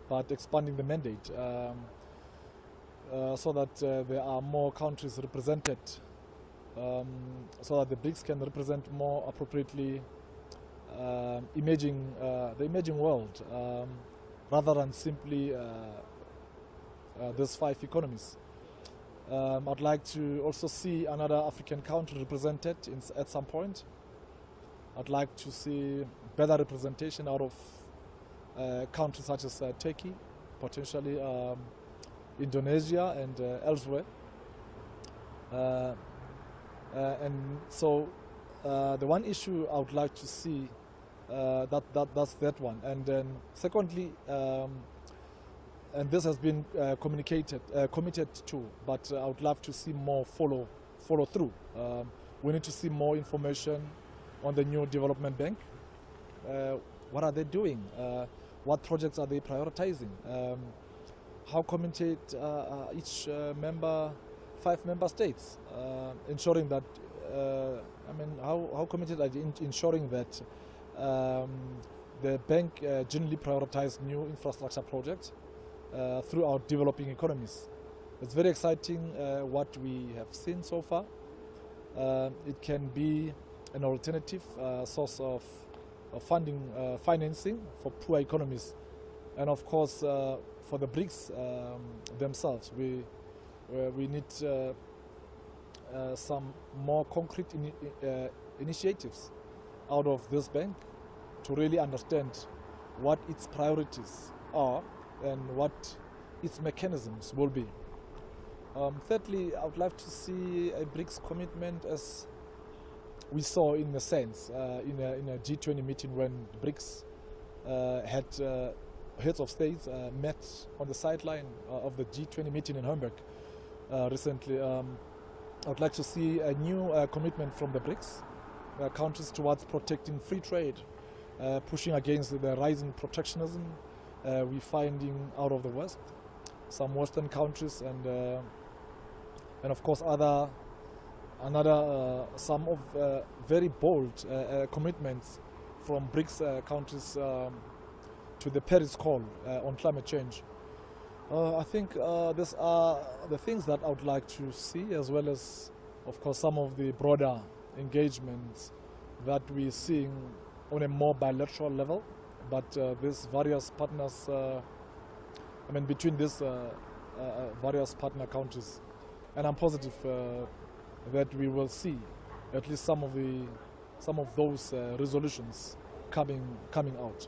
but expanding the mandate so that there are more countries represented, so that the BRICS can represent more appropriately the emerging world, rather than simply these 5 economies. I'd like to also see another African country represented at some point. I'd like to see better representation out of countries such as Turkey, potentially Indonesia, and elsewhere. And so the one issue I would like to see, that's that one. And then secondly, and this has been committed to, but I would love to see more follow through. We need to see more information on the new development bank. What are they doing? What projects are they prioritizing? How committed each 5 member states, ensuring that, how committed are they in ensuring that the bank generally prioritize new infrastructure projects throughout developing economies. It's very exciting what we have seen so far. It can be an alternative source of financing for poor economies, and of course for the BRICS themselves. We need some more concrete initiatives out of this bank to really understand what its priorities are and what its mechanisms will be. Thirdly, I would like to see a BRICS commitment, as we saw in a sense in a G20 meeting when BRICS had heads of states met on the sideline of the G20 meeting in Hamburg recently. I would like to see a new commitment from the BRICS countries towards protecting free trade, pushing against the rising protectionism we're finding out of the West, some Western countries, and of course some of very bold commitments from BRICS countries to the Paris call on climate change. I think these are the things that I would like to see, as well as, of course, some of the broader engagements that we're seeing on a more bilateral level. But these various partners, between these various partner countries, and I'm positive that we will see at least some of those resolutions coming out.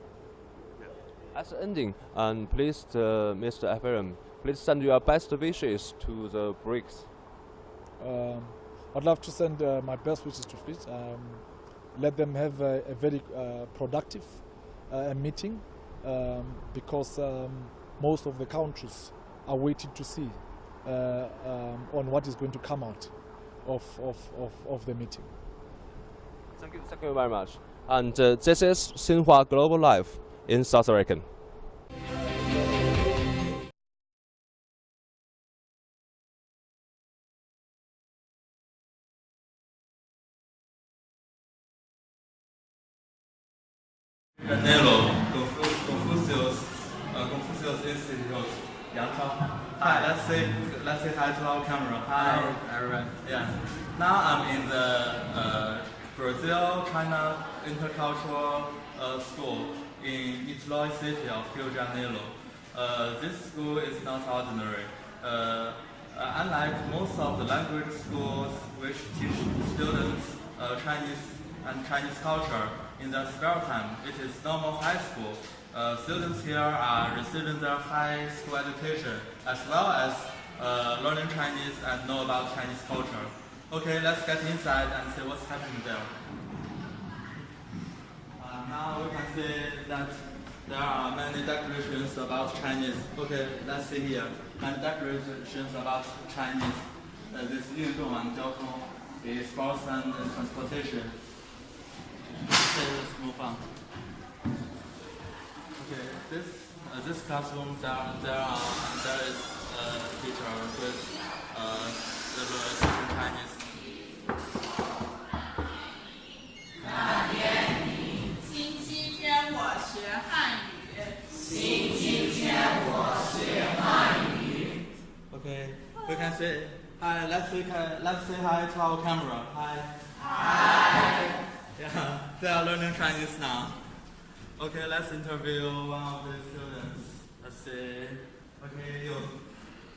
As an ending, and please, Mr. Ephraim, please send your best wishes to the BRICS. I'd love to send my best wishes to FIT. Let them have a very productive meeting, because most of the countries are waiting to see on what is going to come out of the meeting. Thank you very much. And this is Xinhua Global Live in South American. Confucius Institute, Yangchao. Hi, let's say hi to our camera. Hi, everyone. Yeah. Now I'm in the Brazil-China Intercultural School in Italy city of Rio de Janeiro. This school is not ordinary. Unlike most of the language schools which teach students Chinese and Chinese culture in their spare time, it is normal high school. Students here are receiving their high school education as well as learning Chinese and know about Chinese culture. Okay, let's get inside and see what's happening there. Now we can see that there are many decorations about Chinese. Okay, let's see here. Many decorations about Chinese. This 运动 and 交通 is sports and transportation. Okay, let's move on. Okay, this classroom there is a teacher with teaching Chinese. 那天你星期天我学汉语，星期天我学汉语。 Okay, we can say hi. Let's say hi to our camera. Hi. Hi. Yeah, they are learning Chinese now. Okay, let's interview one of the students. Let's see. Okay, you.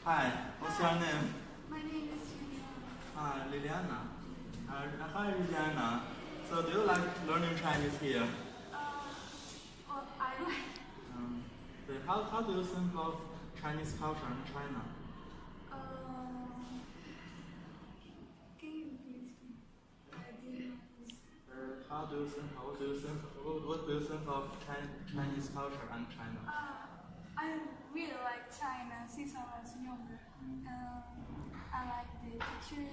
Hi, what's your name? My name is Liliana. Hi, Liliana. Hi, Liliana. So, do you like learning Chinese here? Well, I like. How do you think of Chinese culture in China? Can you repeat? What do you think of Chinese culture and China? I really like China since I was younger. I like the culture,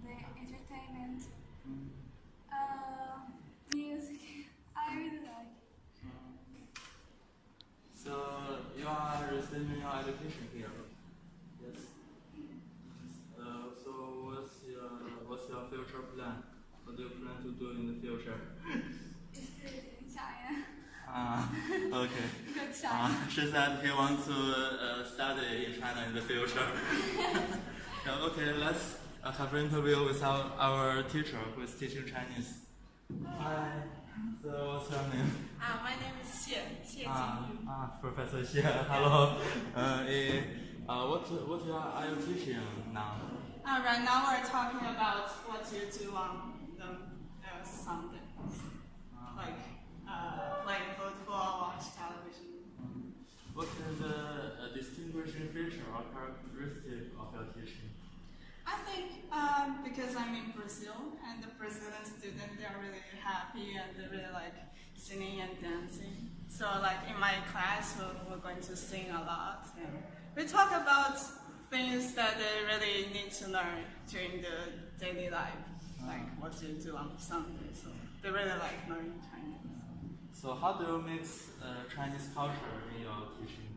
the entertainment, music. I really like. So you are receiving your education here. Yes. So what's your future plan? What do you plan to do in the future? Study in China. Okay. Go China. She said he wants to study in China in the future. Yeah, okay, let's have an interview with our teacher who is teaching Chinese. Hi. So what's your name? My name is Xie Jingyu. Professor Xie. Hello. What are you teaching now? Right now we're talking about what you do on the Sundays, like playing football, watch television. What is the distinguishing feature or characteristic of your teaching? I think because I'm in Brazil and the Brazilian students, they're really happy and they really like singing and dancing. So like in my class, we're going to sing a lot. And we talk about things that they really need to learn during the daily life, like what you do on Sunday. So they really like learning Chinese. So how do you mix Chinese culture in your teaching?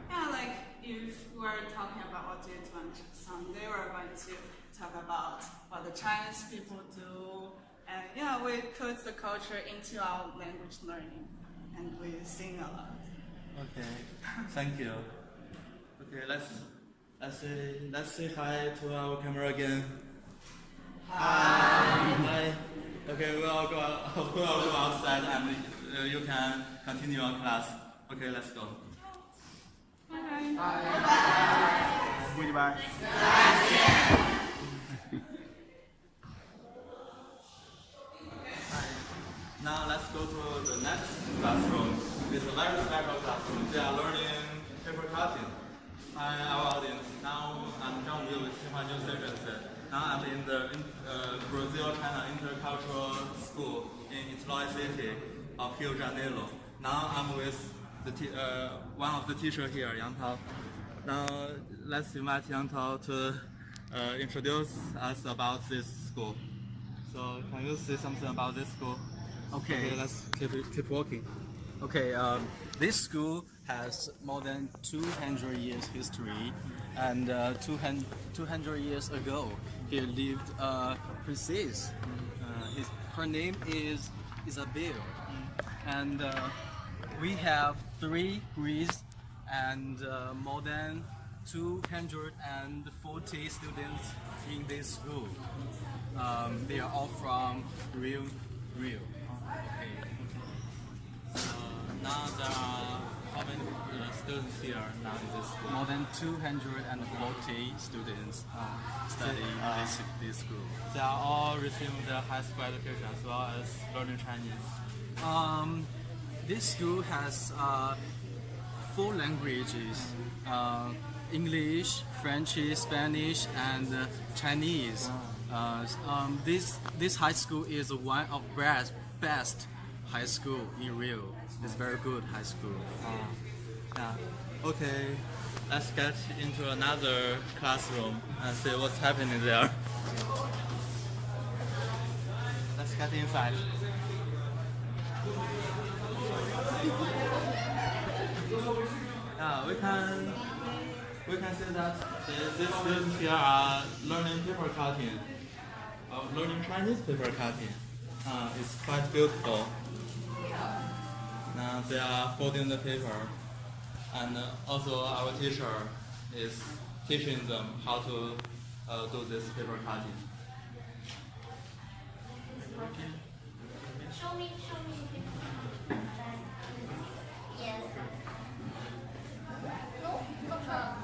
Yeah, like if we're talking about what you do on Sunday, we're going to talk about what the Chinese people do, and yeah, we put the culture into our language learning, and we sing a lot. Okay, thank you. Okay, let's say hi to our camera again. Hi. Hi. Okay, we'll all go outside and you can continue your class. Okay, let's go. Bye. Bye. Goodbye. Now let's go to the next classroom. It's a very special classroom. They are learning paper cutting. Hi, our audience. Now I'm Zhang Yu with Shanghai News Agency. Now I'm in the Brazil-China Intercultural School in Italy City of Rio de Janeiro. Now I'm with one of the teachers here, Yang Tao. Now let's invite Yang Tao to introduce us about this school. So can you say something about this school? Okay, let's keep walking. Okay, this school has more than 200 years history, and 200 years ago, here lived a princess. Her name is Isabel, and we have 3 grades and more than 240 students in this school. They are all from Rio. Okay. Now there are how many students here now in this school? More than 240 students study in this school. They are all receiving their high school education as well as learning Chinese. This school has 4 languages: English, French, Spanish, and Chinese. This high school is one of best high school in Rio. It's very good high school. Yeah. Okay, let's get into another classroom and see what's happening there. Let's get inside. Yeah, we can see that these students here are learning paper cutting, learning Chinese paper cutting. It's quite beautiful. Now they are folding the paper, and also our teacher is teaching them how to do this paper cutting. Show me. Yes. No problem.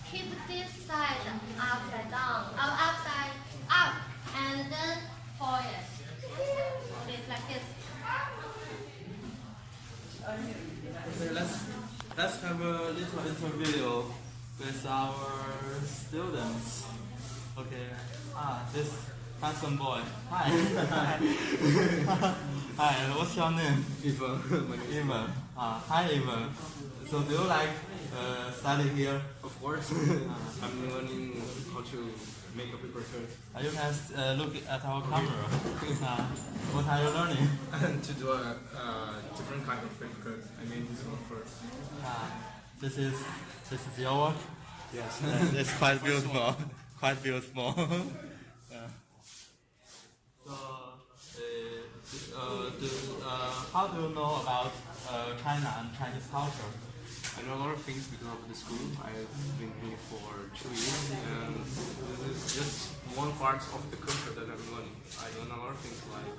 Keep this side upside down, upside up, and then forward. Okay, like this. Okay, let's have a little interview with our students. Okay. This handsome boy. Hi. Hi. What's your name? Ivan. Ivan. Hi, Ivan. So do you like study here? Of course. I'm learning how to make a paper cut. You can look at our camera. What are you learning? To do a different kind of paper cut. I made this one first. This is your work? Yes. It's quite beautiful. Quite beautiful. Yeah. So, how do you know about China and Chinese culture? I know a lot of things because of the school. I've been here for 2 years, and this is just one part of the culture that I'm learning. I learn a lot of things like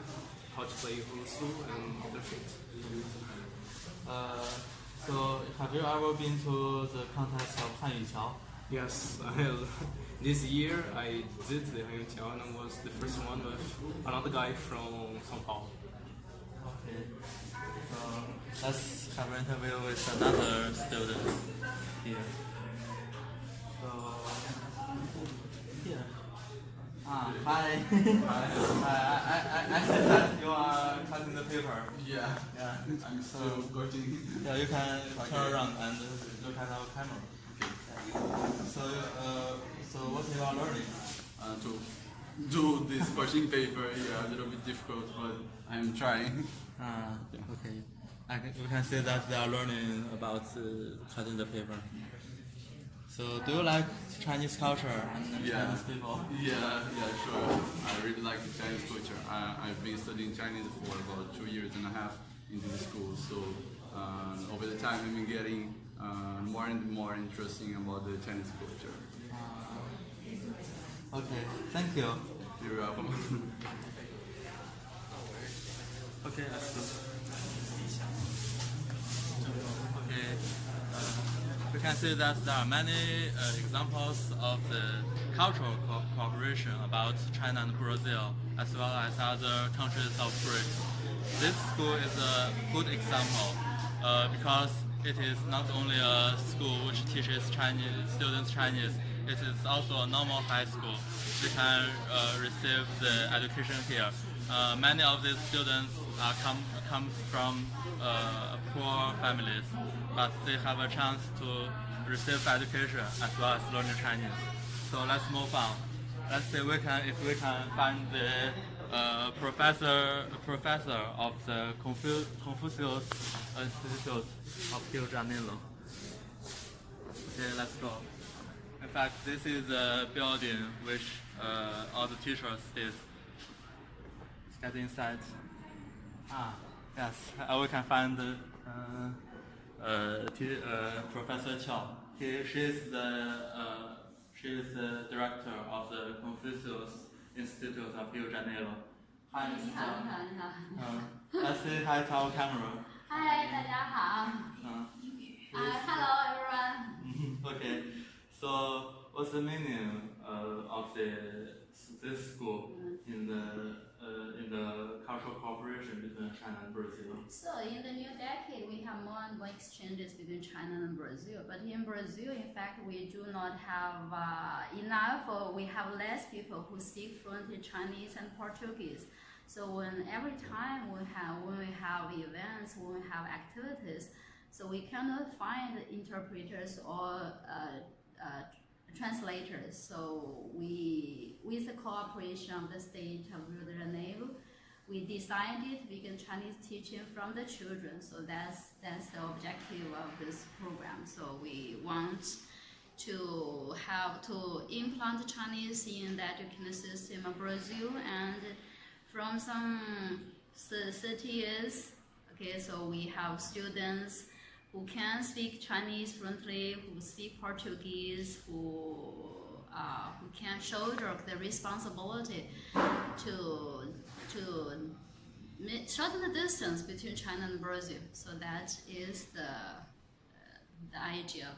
how to play Wushu and other things. So, have you ever been to the contest of Hanyu? Yes, this year I did the Hanyu and I was the first one with another guy from São Paulo. Okay. Let's have an interview with another student here. So, here. Hi. Hi. I see that you are cutting the paper. Yeah. I'm still working. Yeah, you can turn around and look at our camera. Okay. So what you are learning? To do this cutting paper, yeah, a little bit difficult, but I'm trying. Okay. We can see that they are learning about cutting the paper. So, do you like Chinese culture and Chinese people? Yeah, sure. I really like the Chinese culture. I've been studying Chinese for about 2 years and a half into the school. So, over the time, I've been getting more and more interesting about the Chinese culture. Okay, thank you. You're welcome. Okay, let's go. Okay, we can see that there are many examples of the cultural cooperation about China and Brazil, as well as other countries of BRICS. This school is a good example because it is not only a school which teaches students Chinese, it is also a normal high school. They can receive the education here. Many of these students come from poor families, but they have a chance to receive education as well as learning Chinese. So let's move on. Let's see if we can find the professor of the Confucius Institute of Rio de Janeiro. Okay, let's go. In fact, this is the building which all the teachers is. Let's get inside. Yes, we can find Professor Qiao. She is the director of the Confucius Institute of Rio de Janeiro. Hi, Mr. Qiao. Let's say hi to our camera. Hi, 大家好. Hello, everyone. Okay, so what's the meaning of this school in the cultural cooperation between China and Brazil? So in the new decade, we have more and more exchanges between China and Brazil. But in Brazil, in fact, we do not have enough, or we have less people who speak fluently Chinese and Portuguese. So every time when we have events, when we have activities, so we cannot find interpreters or translators. So with the cooperation of the state of Rio de Janeiro, we decided to begin Chinese teaching from the children. So that's the objective of this program. So we want to have to implant Chinese in the education system of Brazil, and from some cities, okay, so we have students who can speak Chinese fluently, who speak Portuguese, who can shoulder the responsibility to shorten the distance between China and Brazil. So that is the idea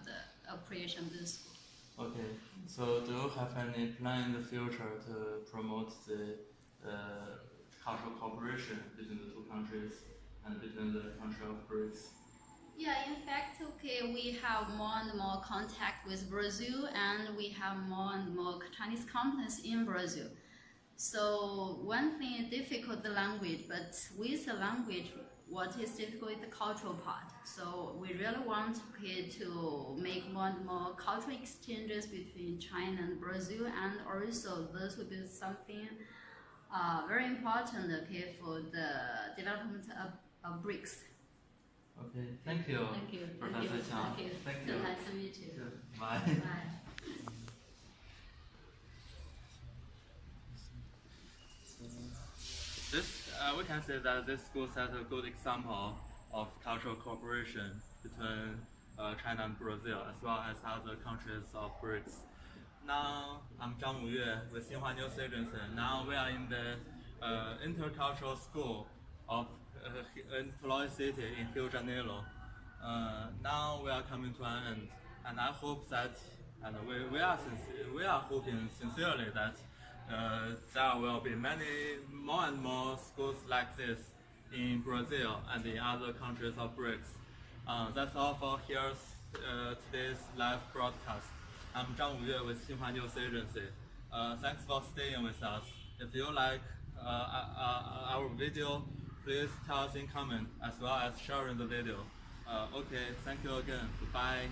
of creation of this school. Okay, so do you have any plan in the future to promote the cultural cooperation between the two countries and between the country of BRICS? Yeah, in fact, okay, we have more and more contact with Brazil, and we have more and more Chinese companies in Brazil. So one thing is difficult, the language, but with the language, what is difficult is the cultural part. So we really want to make more and more cultural exchanges between China and Brazil, and also this will be something very important, okay, for the development of BRICS. Okay, thank you. Thank you. Professor Qiao. Thank you. Thank So you. nice to meet you. Bye. Bye. We can say that this school sets a good example of cultural cooperation between China and Brazil, as well as other countries of BRICS. Now, I'm Zhang Wuyue with Xinhua News Agency. Now we are in the Intercultural School of Employee City in Rio de Janeiro. Now we are coming to an end, and I hope that, and we are hoping sincerely that there will be more and more schools like this in Brazil and in other countries of BRICS. That's all for today's live broadcast. I'm Zhang Wuyue with Xinhua News Agency. Thanks for staying with us. If you like our video, please tell us in comment as well as sharing the video. Okay, thank you again. Goodbye.